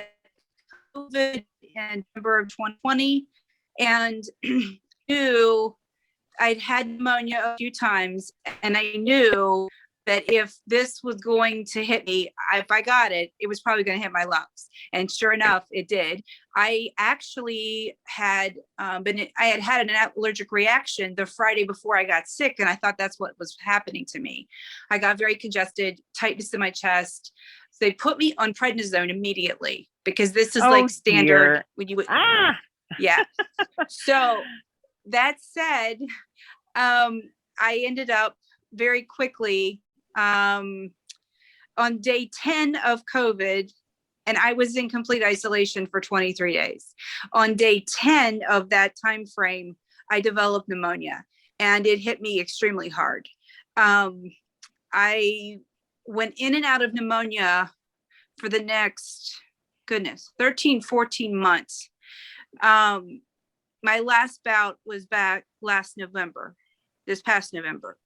COVID in November of 2020, and knew I'd had pneumonia a few times, and I knew that if this was going to hit me, if I got it, it was probably going to hit my lungs. And sure enough, it did. I actually had I had an allergic reaction the Friday before I got sick, and I thought that's what was happening to me. I got very congested, tightness in my chest. So they put me on prednisone immediately because this is like standard dear. when you would, Ah, yeah. So that said, I ended up very quickly on day 10 of COVID, and I was in complete isolation for 23 days. On day 10 of that time frame, I developed pneumonia, and it hit me extremely hard. I went in and out of pneumonia for the next, 13, 14 months. My last bout was back this past November.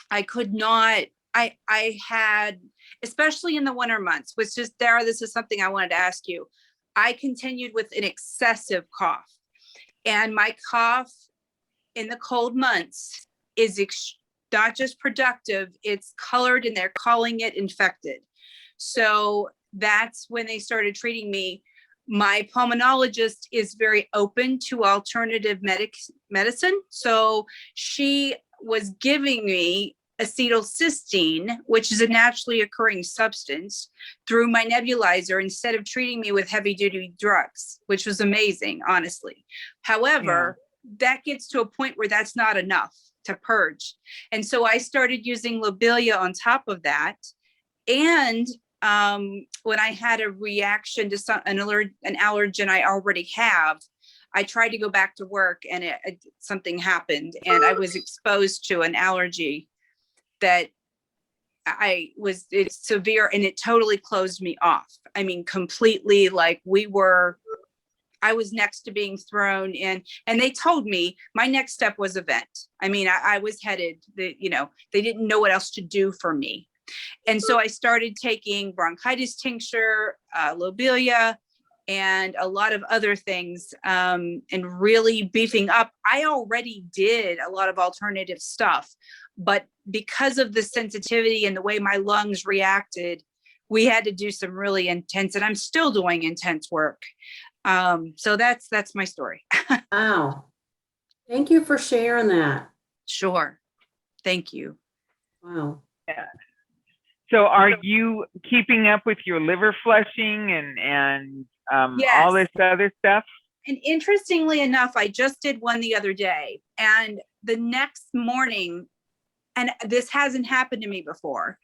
I could not, I had, especially in the winter months, this is something I wanted to ask you. I continued with an excessive cough, and my cough in the cold months is not just productive, it's colored, and they're calling it infected. So that's when they started treating me. My pulmonologist is very open to alternative medicine. So she was giving me acetylcysteine, which is a naturally occurring substance, through my nebulizer instead of treating me with heavy duty drugs, which was amazing, honestly. However, that gets to a point where that's not enough to purge. And so I started using lobelia on top of that. And when I had a reaction to an allergen I already have, I tried to go back to work, and something happened, and I was exposed to an allergy that it's severe, and it totally closed me off. I mean, completely, like I was next to being thrown in, and they told me my next step was a vent. I mean, I was headed, they didn't know what else to do for me. And so I started taking bronchitis tincture, lobelia, and a lot of other things, and really beefing up. I already did a lot of alternative stuff, but because of the sensitivity and the way my lungs reacted, we had to do some really intense, and I'm still doing intense work. So that's my story. Wow. Thank you for sharing that. Sure. Thank you. Wow. yeah. So are you keeping up with your liver flushing and Yes. all this other stuff? And interestingly enough, I just did one the other day, and the next morning, and this hasn't happened to me before,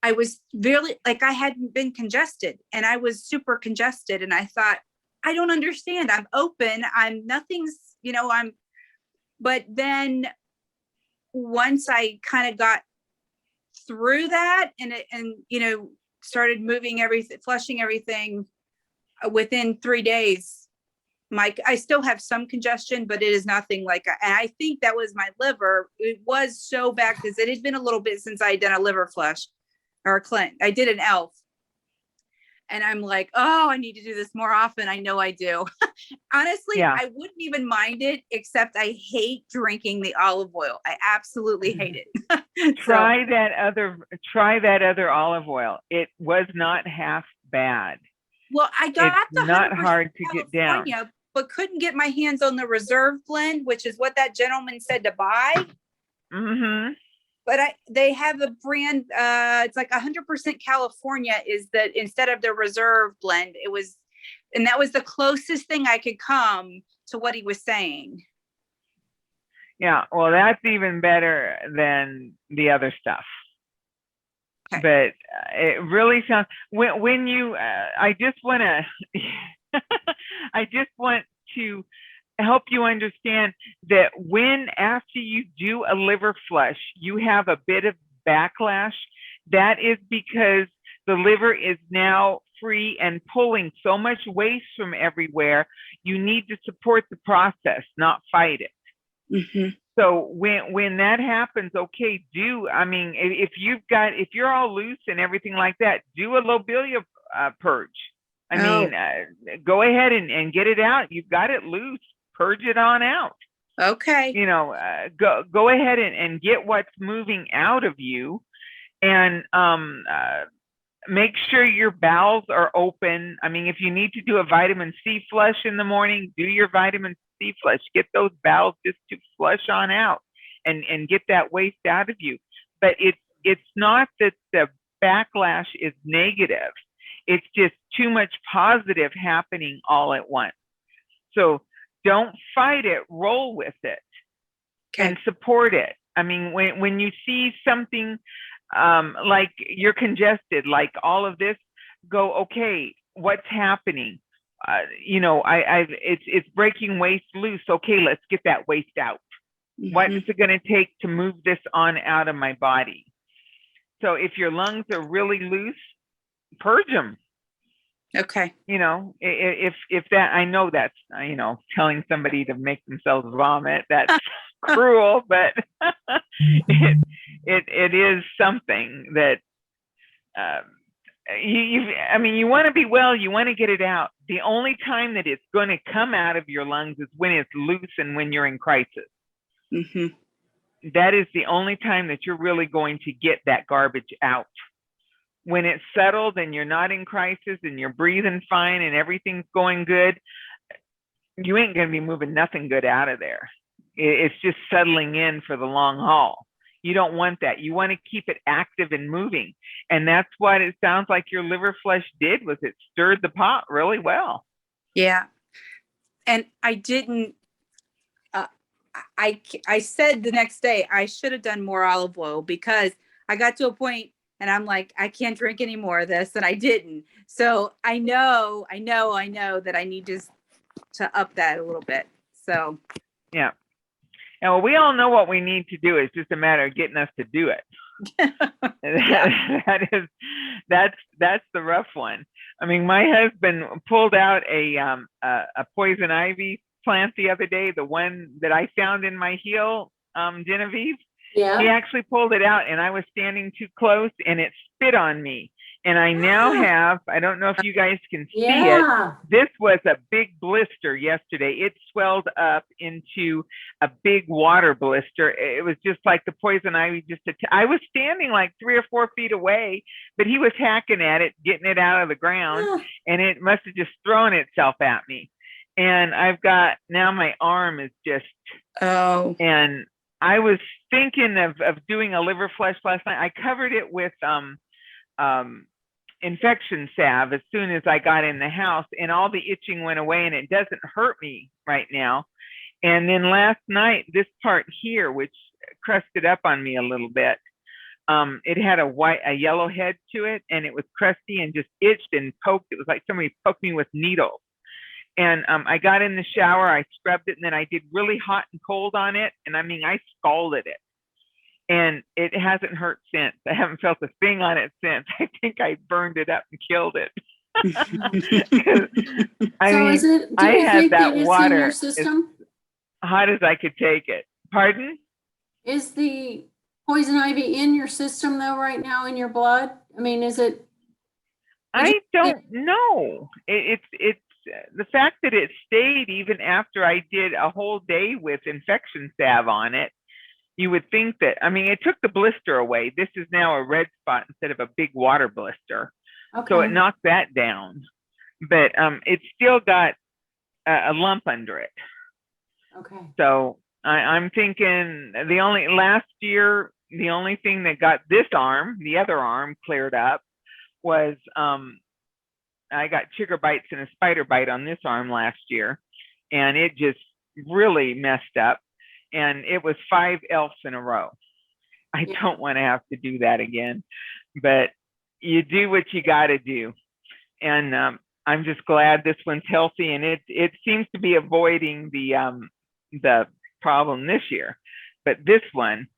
I was really, like, I hadn't been congested, and I was super congested, and I thought, I don't understand. I'm open. But then once I kind of got through that and started moving everything, flushing everything, within 3 days, I still have some congestion, but it is nothing like, and I think that was my liver. It was so bad because it had been a little bit since I had done a liver flush or a cleanse. I did an ELF. And I'm like, oh, I need to do this more often. I know I do. Honestly, Yeah. I wouldn't even mind it, except I hate drinking the olive oil. I absolutely hate it. Try that other olive oil. It was not half bad. Well, I got It's the not 100% hard to get down. California, but couldn't get my hands on the reserve blend, which is what that gentleman said to buy. Mm-hmm. But they have a brand, it's like 100% California is that instead of the reserve blend, it was, and that was the closest thing I could come to what he was saying. Yeah, well, that's even better than the other stuff. Okay. But it really sounds, when you, I just want to, I just want to help you understand that when after you do a liver flush, you have a bit of backlash, that is because the liver is now free and pulling so much waste from everywhere. You need to support the process, not fight it. Mm-hmm. So when that happens, okay, if you're all loose and everything like that, do a lobelia purge. Go ahead and get it out. You've got it loose. Purge it on out. Okay. Go ahead and get what's moving out of you, and make sure your bowels are open. If you need to do a vitamin C flush in the morning, do your vitamin C flush. Get those bowels just to flush on out and get that waste out of you. But it's not that the backlash is negative. It's just too much positive happening all at once. So don't fight it, roll with it. Okay. And support it. When you see something like you're congested, like all of this, go, okay, what's happening? It's breaking waste loose. Okay, let's get that waste out. Mm-hmm. What is it going to take to move this on out of my body? So if your lungs are really loose, purge them. Okay. If that, I know that's, telling somebody to make themselves vomit, that's cruel, but it is something that, you want to be well, you want to get it out. The only time that it's going to come out of your lungs is when it's loose and when you're in crisis. Mm-hmm. That is the only time that you're really going to get that garbage out. When it's settled and you're not in crisis and you're breathing fine and everything's going good, you ain't going to be moving nothing good out of there. It's just settling in for the long haul. You don't want that. You want to keep it active and moving. And that's what it sounds like your liver flush did, was it stirred the pot really well. Yeah. And I didn't, I said the next day, I should have done more olive oil, because I got to a point and I'm like, I can't drink any more of this, and I didn't. So I know that I need to up that a little bit. So yeah. And well, we all know what we need to do. It's just a matter of getting us to do it. That's the rough one. My husband pulled out a poison ivy plant the other day, the one that I found in my heel, Genevieve. Yeah. He actually pulled it out, and I was standing too close, and it spit on me. And I now have, I don't know if you guys can see it. This was a big blister yesterday. It swelled up into a big water blister. It was just like the poison ivy. I was standing like 3 or 4 feet away, but he was hacking at it, getting it out of the ground, and it must have just thrown itself at me. And I've got, now my arm is just, and I was thinking of doing a liver flush last night. I covered it with infection salve as soon as I got in the house, and all the itching went away, and it doesn't hurt me right now. And then last night, this part here, which crusted up on me a little bit, it had a yellow head to it, and it was crusty and just itched and poked. It was like somebody poked me with needles. And I got in the shower, I scrubbed it, and then I did really hot and cold on it. And I scalded it. And it hasn't hurt since. I haven't felt a thing on it since. I think I burned it up and killed it. I So mean, is it, do I you had think that that it's in water your as system? hot as I could take it. Pardon? Is the poison ivy in your system though, right now in your blood? I mean, is it? Did I don't know. It's the fact that it stayed even after I did a whole day with infection salve on it. You would think that, I mean, it took the blister away. This is now a red spot instead of a big water blister. So it Okay, knocked that down. But it's still got a lump under it. okay. So I'm thinking last year, the only thing that got this arm, the other arm, cleared up was I got chigger bites and a spider bite on this arm last year, and it just really messed up. And it was 5 elves in a row. I Yeah. don't want to have to do that again, but you do what you got to do. And I'm just glad this one's healthy, and it seems to be avoiding the problem this year, but this one.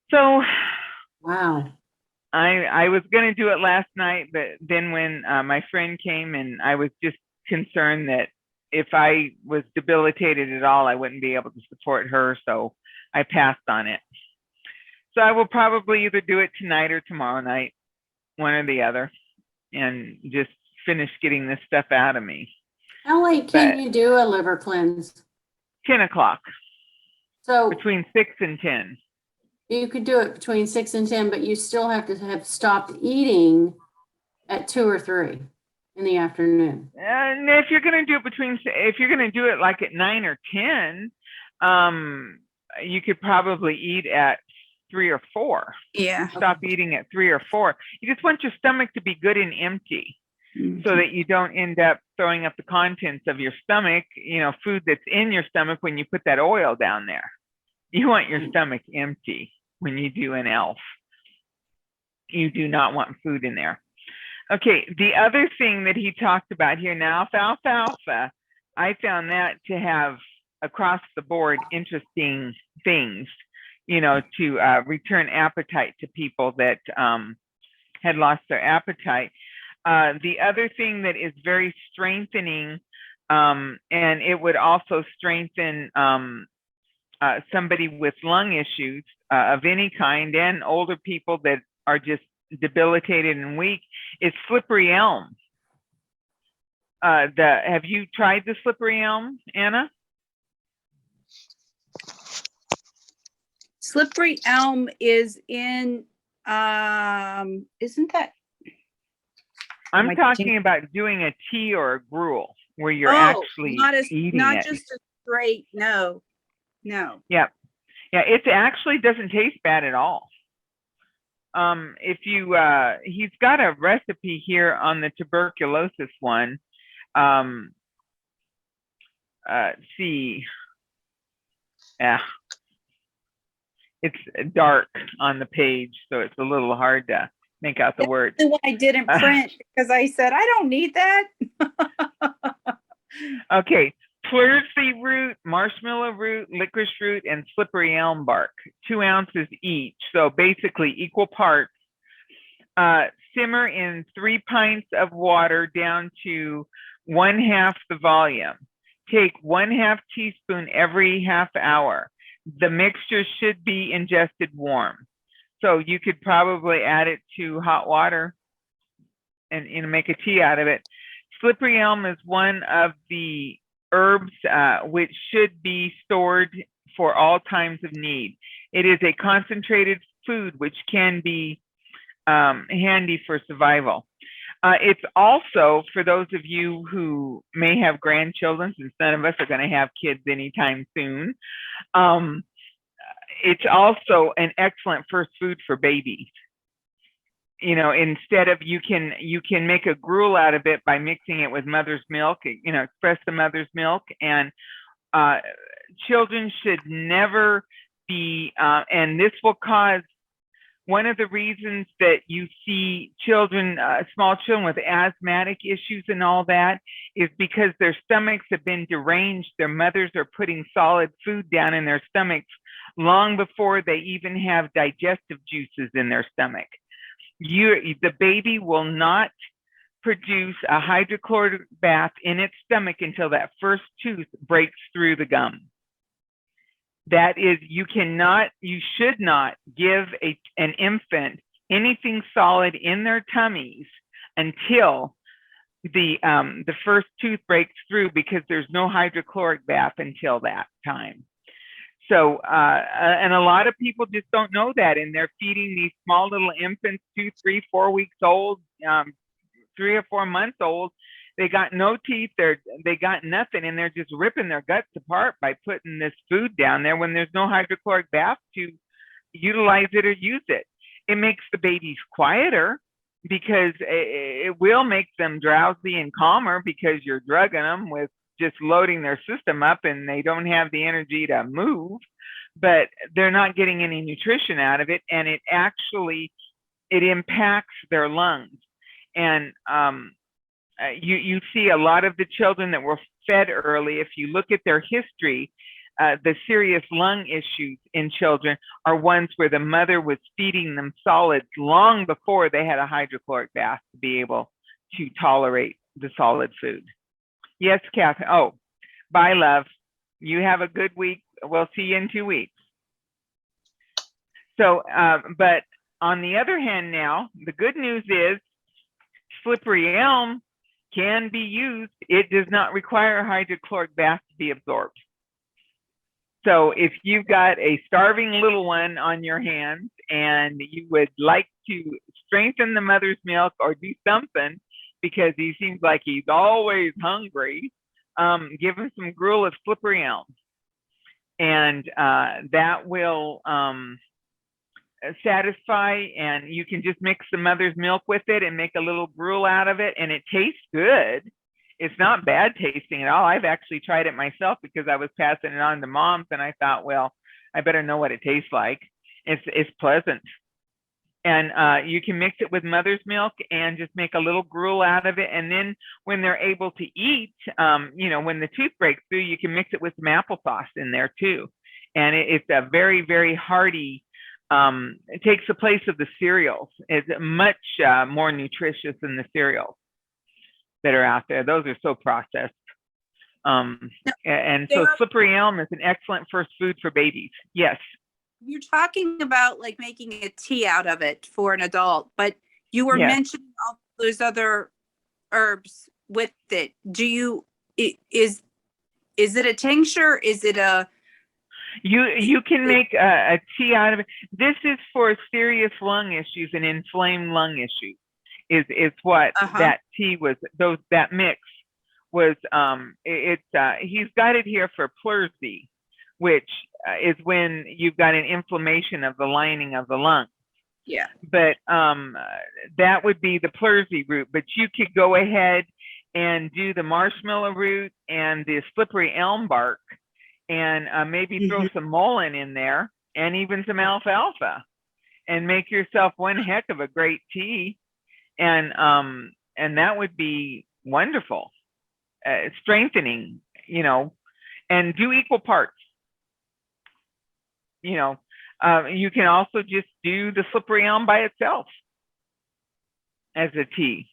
So Wow. I was going to do it last night, but then when my friend came, and I was just concerned that if I was debilitated at all, I wouldn't be able to support her. So I passed on it. So I will probably either do it tonight or tomorrow night, one or the other, and just finish getting this stuff out of me. How late can But you do a liver cleanse? 10 o'clock, So between 6 and 10. you could do it between 6 and 10, but you still have to have stopped eating at 2 or 3 in the afternoon. And if you're going to do it if you're going to do it like at 9 or 10, you could probably eat at 3 or 4. Yeah. Stop eating at 3 or 4. You just want your stomach to be good and empty, so that you don't end up throwing up the contents of your stomach, food that's in your stomach when you put that oil down there. You want your stomach empty when you do an ELF. You do not want food in there. Okay, the other thing that he talked about here now, alfalfa, I found that to have across the board interesting things, to return appetite to people that had lost their appetite. The other thing that is very strengthening, and it would also strengthen somebody with lung issues of any kind, and older people that are just debilitated and weak, is slippery elm. Have you tried the slippery elm, Anna? Slippery elm is in, isn't that? I'm talking about doing a tea or a gruel where you're actually eating not it. just a straight, no. Yeah, it actually doesn't taste bad at all. If you, he's got a recipe here on the tuberculosis one. Let's see. Yeah, it's dark on the page, so it's a little hard to make out the words. The one I didn't print because I said, I don't need that. Okay, pleurisy root, marshmallow root, licorice root, and slippery elm bark, 2 ounces each. So basically equal parts. Simmer in 3 pints of water down to 1/2 the volume. Take 1/2 teaspoon every half hour. The mixture should be ingested warm. So you could probably add it to hot water and make a tea out of it. Slippery elm is one of the herbs which should be stored for all times of need. It is a concentrated food which can be handy for survival. It's also, for those of you who may have grandchildren, since none of us are going to have kids anytime soon, it's also an excellent first food for babies. Instead of, you can make a gruel out of it by mixing it with mother's milk, express the mother's milk. And children should never be, and this will cause, one of the reasons that you see children, small children with asthmatic issues and all that, is because their stomachs have been deranged. Their mothers are putting solid food down in their stomachs long before they even have digestive juices in their stomach. The baby will not produce a hydrochloric bath in its stomach until that first tooth breaks through the gum. That is, you should not give an infant anything solid in their tummies until the first tooth breaks through, because there's no hydrochloric bath until that time. So, and a lot of people just don't know that, and they're feeding these small little infants, 2, 3, 4 weeks old, 3 or 4 months old. They got no teeth, they got nothing, and they're just ripping their guts apart by putting this food down there when there's no hydrochloric bath to utilize it or use it. It makes the babies quieter, because it will make them drowsy and calmer, because you're drugging them with just loading their system up, and they don't have the energy to move, but they're not getting any nutrition out of it, and it impacts their lungs. And you see a lot of the children that were fed early, if you look at their history, the serious lung issues in children are ones where the mother was feeding them solids long before they had a hydrochloric bath to be able to tolerate the solid food. Yes, Kathy. Oh, bye, love. You have a good week. We'll see you in 2 weeks. So, but on the other hand now, the good news is slippery elm can be used. It does not require a hydrochloric bath to be absorbed. So if you've got a starving little one on your hands and you would like to strengthen the mother's milk or do something, because he seems like he's always hungry, give him some gruel of slippery elm. And that will satisfy, and you can just mix the mother's milk with it and make a little gruel out of it, and it tastes good. It's not bad tasting at all. I've actually tried it myself because I was passing it on to moms, and I thought, well, I better know what it tastes like. It's pleasant. And you can mix it with mother's milk and just make a little gruel out of it. And then when they're able to eat, when the tooth breaks through, you can mix it with some applesauce in there too. And it's a very, very hearty, it takes the place of the cereals. It's much more nutritious than the cereals that are out there. Those are so processed. And so slippery elm is an excellent first food for babies. Yes. You're talking about like making a tea out of it for an adult, but you were mentioning all those other herbs with it. Is it a tincture? Is it a... You can make a tea out of it. This is for serious lung issues and inflamed lung issues. Is what that tea was. That mix was. He's got it here for pleurisy, which is when you've got an inflammation of the lining of the lung. Yeah. But that would be the pleurisy root. But you could go ahead and do the marshmallow root and the slippery elm bark, and maybe throw some mullein in there, and even some alfalfa, and make yourself one heck of a great tea. And that would be wonderful, strengthening, and do equal parts. You can also just do the slippery elm by itself as a tea.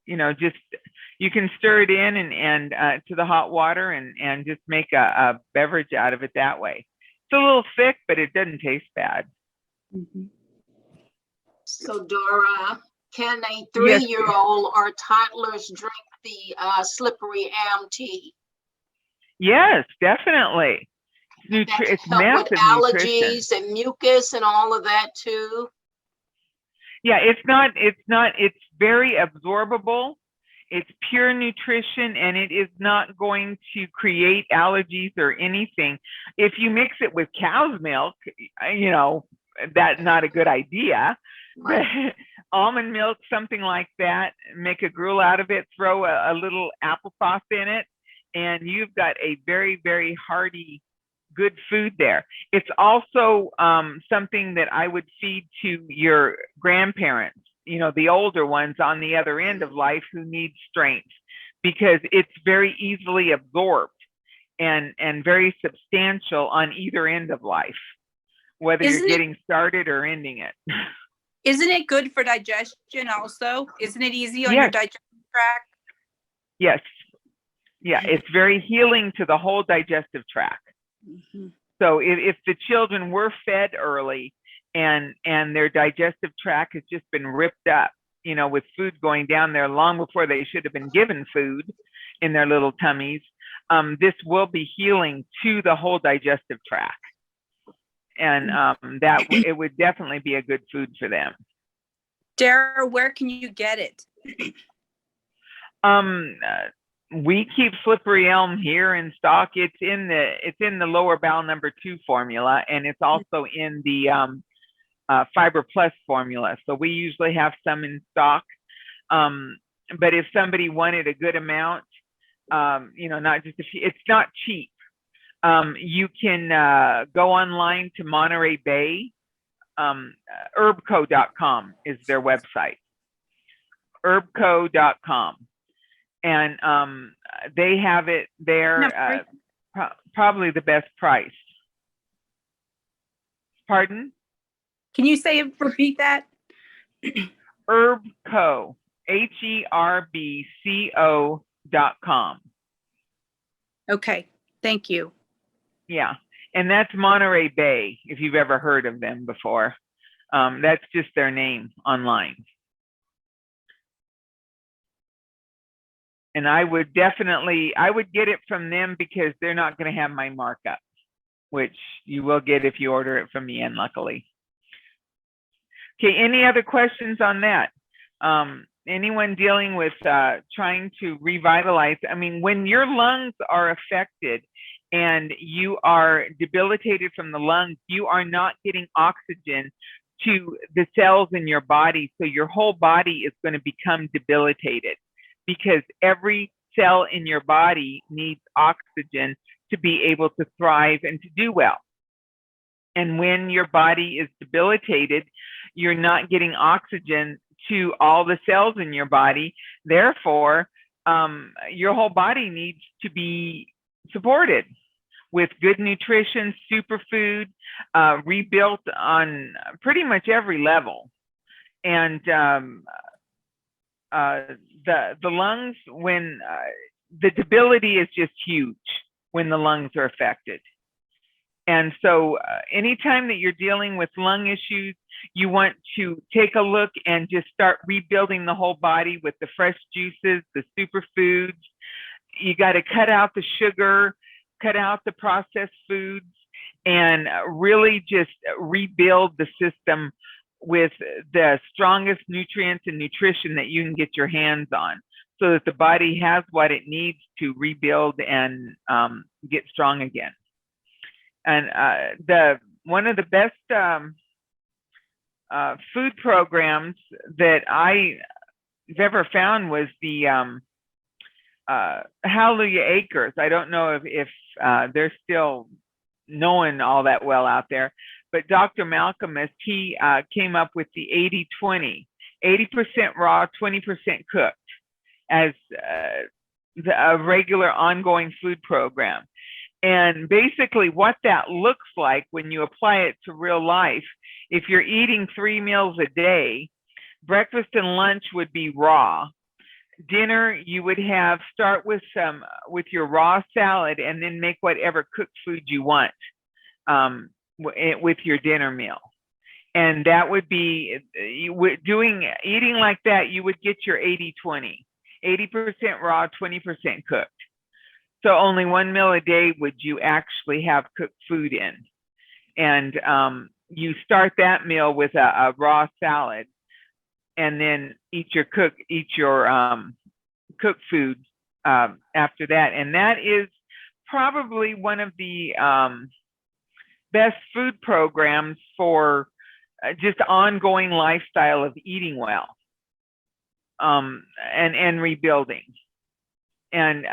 You can stir it in and to the hot water and just make a beverage out of it that way. It's a little thick, but it doesn't taste bad. So Dora, can a 3-year-old or toddlers drink the slippery elm tea? Yes, definitely. It's massive with allergies nutrition. And mucus and all of that too. Yeah, it's very absorbable. It's pure nutrition, and it is not going to create allergies or anything. If you mix it with cow's milk, that's not a good idea. Right. Almond milk, something like that, make a gruel out of it, throw a little applesauce in it, and you've got a very, very hearty, good food there. It's also something that I would feed to your grandparents, the older ones on the other end of life who need strength, because it's very easily absorbed and very substantial on either end of life, whether you're getting started or ending it. Isn't it good for digestion also? Isn't it easy on your digestion tract. Yes. Yeah, it's very healing to the whole digestive tract. Mhm. So if the children were fed early and their digestive tract has just been ripped up, you know, with food going down there long before they should have been given food in their little tummies, this will be healing to the whole digestive tract. And that it would definitely be a good food for them. Dara, where can you get it? We keep Slippery Elm here in stock. It's in the lower bowel number 2 formula, and it's also in the Fiber Plus formula. So we usually have some in stock. But if somebody wanted a good amount, you know, not just a few, it's not cheap. You can go online to Monterey Bay. Herbco.com is their website. Herbco.com. And they have it there, probably the best price. Pardon? Can you repeat that? Herbco, HERBCO.com. Okay, thank you. Yeah, and that's Monterey Bay, if you've ever heard of them before. That's just their name online. And I would get it from them because they're not going to have my markup, which you will get if you order it from me, and luckily. Okay, any other questions on that? Anyone dealing with trying to revitalize? I mean, when your lungs are affected and you are debilitated from the lungs, you are not getting oxygen to the cells in your body. So your whole body is going to become debilitated because every cell in your body needs oxygen to be able to thrive and to do well. And when your body is debilitated, you're not getting oxygen to all the cells in your body. Therefore, your whole body needs to be supported with good nutrition, superfood, rebuilt on pretty much every level. And the lungs, when the debility is just huge when the lungs are affected. And so anytime that you're dealing with lung issues, you want to take a look and just start rebuilding the whole body with the fresh juices, the superfoods. You got to cut out the sugar, cut out the processed foods, and really just rebuild the system with the strongest nutrients and nutrition that you can get your hands on, so that the body has what it needs to rebuild and get strong again. And one of the best food programs that I've ever found was the Hallelujah Acres. I don't know if they're still known all that well out there, but Dr. Malcolm, he came up with the 80-20, 80% raw, 20% cooked, as a regular ongoing food program. And basically what that looks like when you apply it to real life, if you're eating 3 meals a day, breakfast and lunch would be raw. Dinner, you would start with your raw salad and then make whatever cooked food you want with your dinner meal. And that would be, eating like that, you would get your 80-20, 80% raw, 20% cooked. So only 1 meal a day would you actually have cooked food in. And you start that meal with a raw salad, and then eat your cooked food after that. And that is probably one of the best food programs for just ongoing lifestyle of eating well and rebuilding. And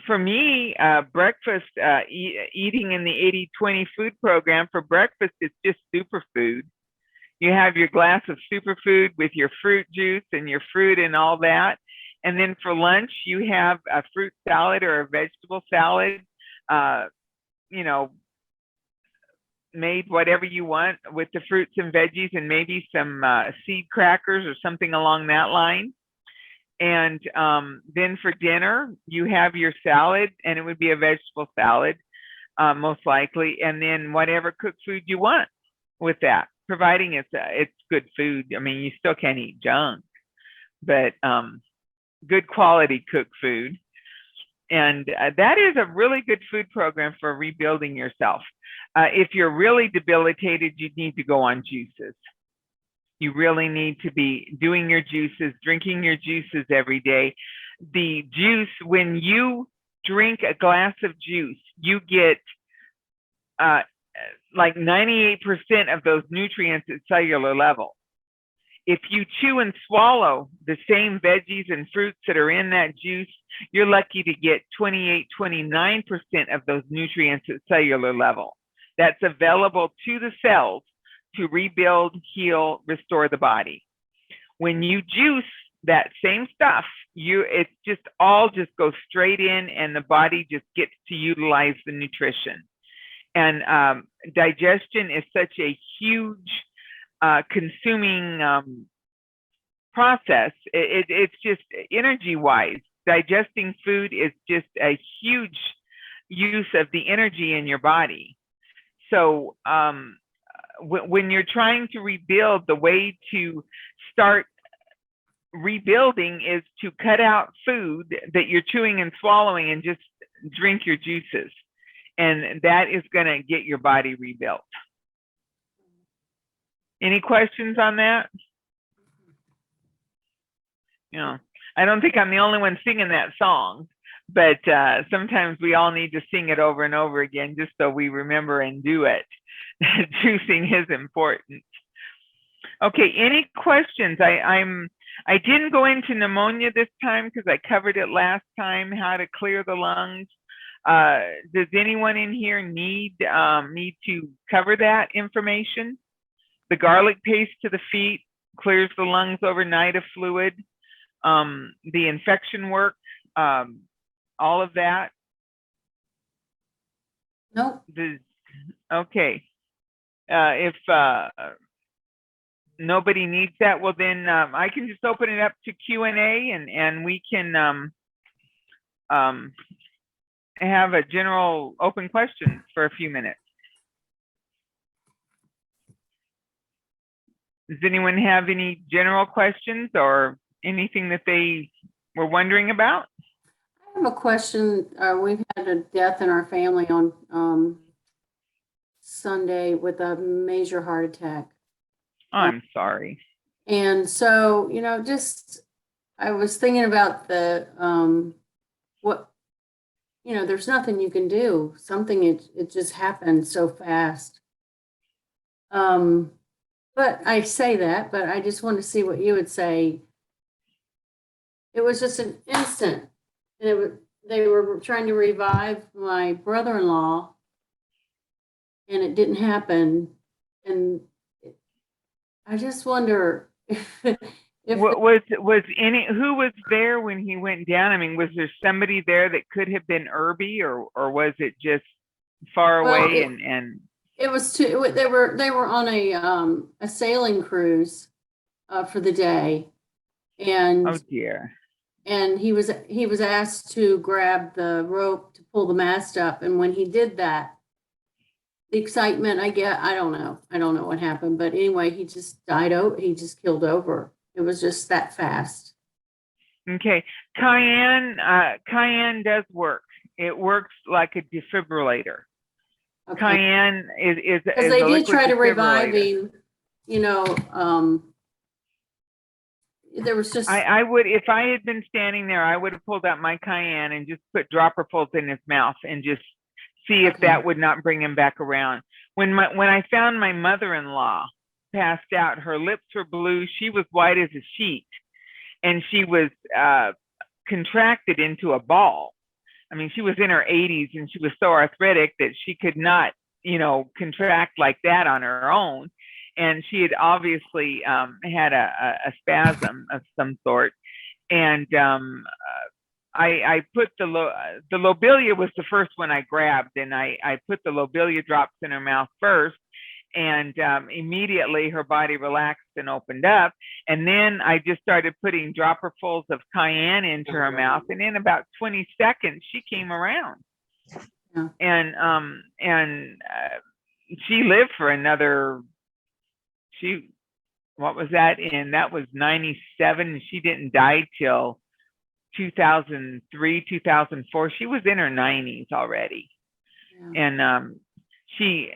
for me, breakfast, eating in the 80-20 food program for breakfast is just superfood. You have your glass of superfood with your fruit juice and your fruit and all that. And then for lunch, you have a fruit salad or a vegetable salad, you know, made whatever you want with the fruits and veggies, and maybe some seed crackers or something along that line. And then for dinner, you have your salad, and it would be a vegetable salad, most likely, and then whatever cooked food you want with that, providing it's good food. I mean, you still can't eat junk, but good quality cooked food. And that is a really good food program for rebuilding yourself. If you're really debilitated, you need to go on juices. You really need to be doing your juices, drinking your juices every day. The juice, when you drink a glass of juice, you get like 98% of those nutrients at cellular level. If you chew and swallow the same veggies and fruits that are in that juice, you're lucky to get 28, 29% of those nutrients at cellular level. That's available to the cells to rebuild, heal, restore the body. When you juice that same stuff, it's just all just goes straight in, and the body just gets to utilize the nutrition. And digestion is such a huge consuming process. It's just energy-wise, digesting food is just a huge use of the energy in your body. So when you're trying to rebuild, the way to start rebuilding is to cut out food that you're chewing and swallowing and just drink your juices. And that is going to get your body rebuilt. Any questions on that? You know, I don't think I'm the only one singing that song, but sometimes we all need to sing it over and over again just so we remember and do it. Juicing is important. Okay, any questions? I didn't go into pneumonia this time because I covered it last time, how to clear the lungs. Does anyone in here need to cover that information? The garlic paste to the feet clears the lungs overnight of fluid. The infection work, all of that. Nope. Okay. If nobody needs that, well then I can just open it up to Q&A, and we can have a general open question for a few minutes. Does anyone have any general questions or anything that they were wondering about? I have a question. We've had a death in our family on Sunday with a major heart attack. Oh, I'm sorry. And so, you know, just, I was thinking about the, what, you know, there's nothing you can do. Something, it just happened so fast. But I say that, but I just want to see what you would say. It was just an instant. And they were trying to revive my brother-in-law, and it didn't happen. And I just wonder if who was there when he went down? I mean, was there somebody there that could have been Irby, or was it just far away? And it was too. They were on a sailing cruise for the day, and oh dear. And he was asked to grab the rope to pull the mast up, and when he did that, the excitement, I don't know what happened, but anyway, he just died out. He just killed over. It was just that fast. Okay, Cayenne does work. It works like a defibrillator. Okay. Cayenne is because they did try to revive him. You know, there was just. I would, if I had been standing there, I would have pulled out my Cayenne and just put dropperfuls in his mouth and just see if that would not bring him back around. When I found my mother-in-law passed out, her lips were blue, she was white as a sheet, and she was contracted into a ball. I mean, she was in her 80s and she was so arthritic that she could not, you know, contract like that on her own. And she had obviously had a spasm of some sort. And I put the lobelia was the first one I grabbed, and I put the lobelia drops in her mouth first. immediately her body relaxed and opened up. And then I just started putting dropperfuls of cayenne into her mouth, and in about 20 seconds she came around. Yeah. And she lived for another, what was that in? That was 97, and she didn't die till 2003, 2004. She was in her 90s already. Yeah. And she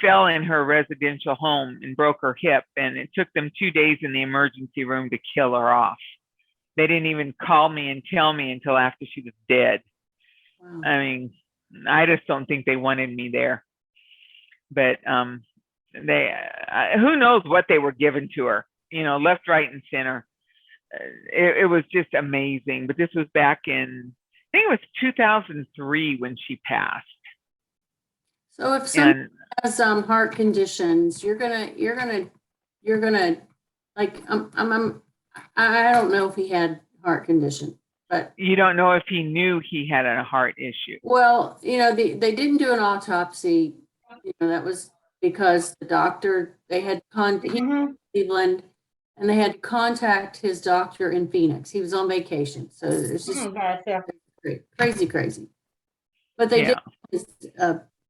fell in her residential home and broke her hip, and it took them 2 days in the emergency room to kill her off. They didn't even call me and tell me until after she was dead. Wow. I mean, I just don't think they wanted me there. But who knows what they were giving to her, left, right, and center. It was just amazing. But this was back in, I think it was 2003 when she passed. So if someone has heart conditions, you're gonna like I don't know if he had heart condition, but you don't know if he knew he had a heart issue. Well, they didn't do an autopsy. That was because the doctor, they had he in Cleveland, and they had to contact his doctor in Phoenix. He was on vacation, so it's just crazy. But they did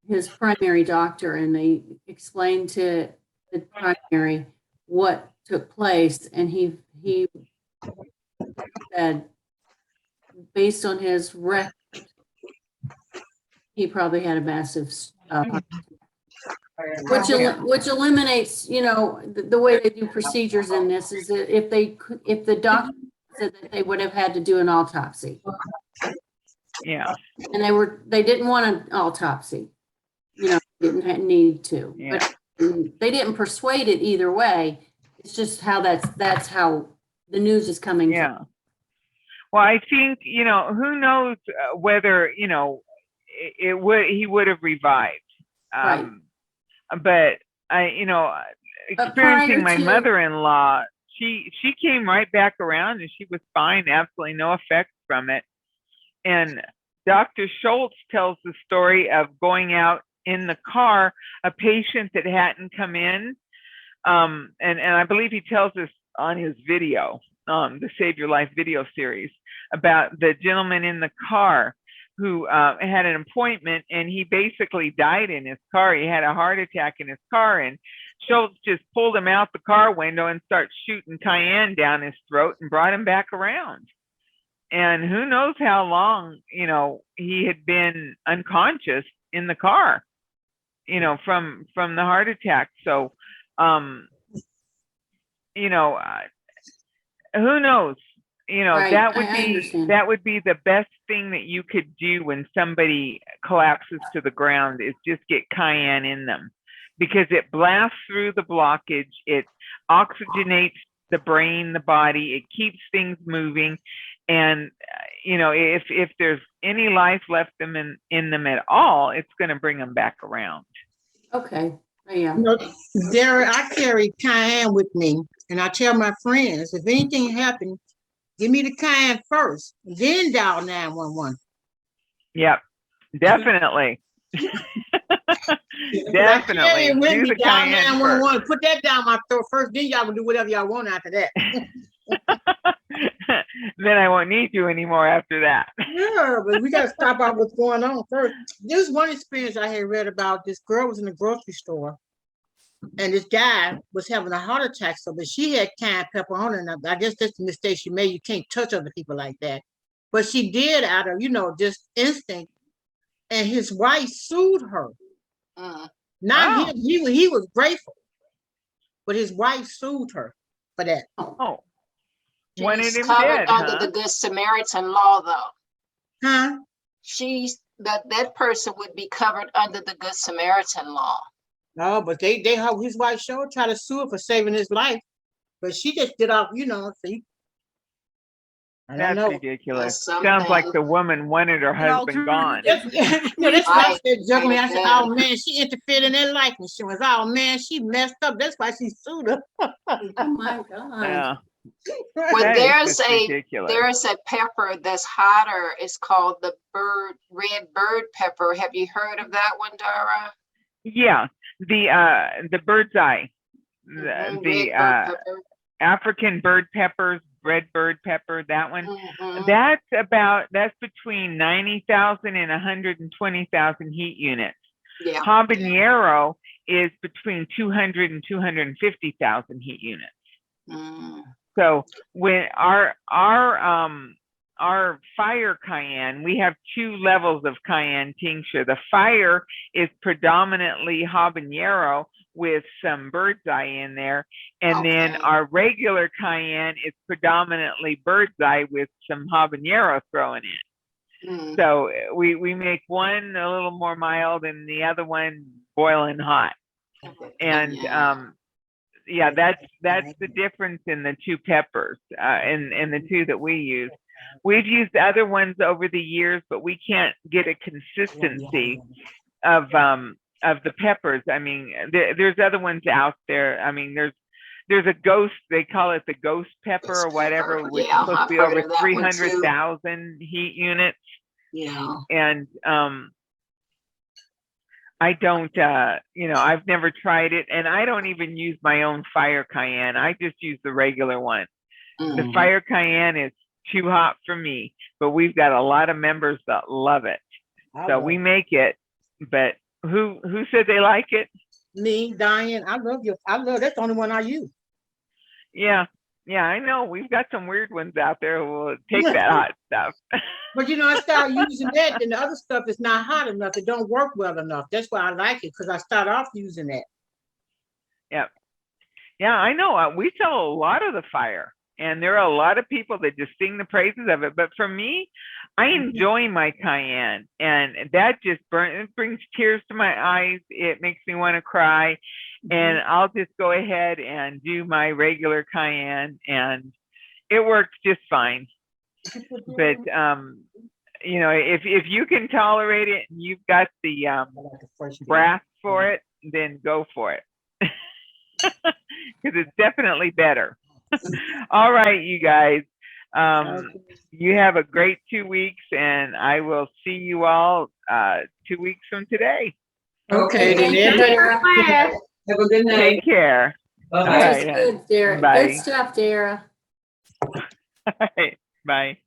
his primary doctor, and they explained to the primary what took place, and he said, based on his record, he probably had a massive which eliminates, the way they do procedures in this is that if the doctor said that they would have had to do an autopsy. Yeah. And they didn't want an autopsy, didn't need to. Yeah. But they didn't persuade it either way. It's just how that's how the news is coming. Yeah. Well, I think, who knows whether, he would have revived. Right. But experiencing my mother-in-law, she came right back around, and she was fine, absolutely no effects from it. And Dr. Schultz tells the story of going out in the car, a patient that hadn't come in. And I believe he tells us on his video, the Save Your Life video series, about the gentleman in the car who had an appointment, and he basically died in his car. He had a heart attack in his car, and Schultz just pulled him out the car window and started shooting cayenne down his throat and brought him back around. And who knows how long, he had been unconscious in the car, from the heart attack. So, who knows? Right. That would be the best thing that you could do when somebody collapses to the ground, is just get cayenne in them, because it blasts through the blockage, it oxygenates the brain, the body, it keeps things moving. And if there's any life left in them at all, it's going to bring them back around. Okay. Yeah. There, I carry cayenne with me, and I tell my friends, if anything happens, give me the cayenne first, then dial 911. Yep, definitely. Definitely. Do the cayenne first. Put that down my throat first, then y'all will do whatever y'all want after that. Then I won't need you anymore after that. Yeah, but we got to stop out what's going on first. There's one experience I had read about. This girl was in the grocery store, and this guy was having a heart attack. So, but she had cayenne pepper on her, and I guess that's the mistake she made. You can't touch other people like that. But she did out of, just instinct. And his wife sued her. Not him. He was grateful, but his wife sued her for that. Oh. She's covered under the Good Samaritan law, though. Huh? That person would be covered under the Good Samaritan law. No, but his wife sure tried to sue her for saving his life, but she just did off, see. That's ridiculous. Sounds like the woman wanted her husband gone. That's why I said, jokingly, I said, oh man, she interfered in their life insurance. Oh man, she messed up. That's why she sued her. Oh my God. Yeah. Well, there's a pepper that's hotter. It's called the red bird pepper. Have you heard of that one, Dara? Yeah, The bird's eye, Mhm, the red bell pepper. African bird peppers, red bird pepper, that one. Mhm. That's between 90,000 and 120,000 heat units. Yeah. Habanero is between 200 and 250,000 heat units. Mm. So when our fire cayenne, we have 2 levels of cayenne tincture. The fire is predominantly habanero with some bird's eye in there. And then Okay. our regular cayenne is predominantly bird's eye with some habanero thrown in. Mm. So we make one a little more mild and the other one boiling hot. And yeah, that's the difference in the 2 peppers, in the 2 that we use. We've used other ones over the years, but we can't get a consistency of the peppers. I mean, there's other ones out there. I mean, there's a ghost, they call it the ghost pepper or whatever, Pepper, which is yeah, supposed to I've be heard over of that one too. 300,000 heat units. Yeah. And I don't, I've never tried it, and I don't even use my own fire cayenne. I just use the regular one. The Mhm. fire cayenne is too hot for me, but we've got a lot of members that love it. So we make it, but who said they like it? Me, Diane, I love that's the only one I use. Yeah, I know. We've got some weird ones out there who will take that hot stuff. But I started using that, and the other stuff is not hot enough. It don't work well enough. That's why I like it, because I start off using that. Yep. Yeah, I know. We sell a lot of the fire, and there are a lot of people that just sing the praises of it. But for me, I enjoy my cayenne, and that just it brings tears to my eyes. It makes me want to cry, and I'll just go ahead and do my regular cayenne, and it works just fine. But if you can tolerate it and you've got the brass for it, then go for it, because it's definitely better. All right, you guys. You have a great 2 weeks, and I will see you all 2 weeks from today. Okay, Thank you, Dara. Have a good night. Take care. All That was right. good, Dara. Bye. Good stuff, Dara. All right. Bye.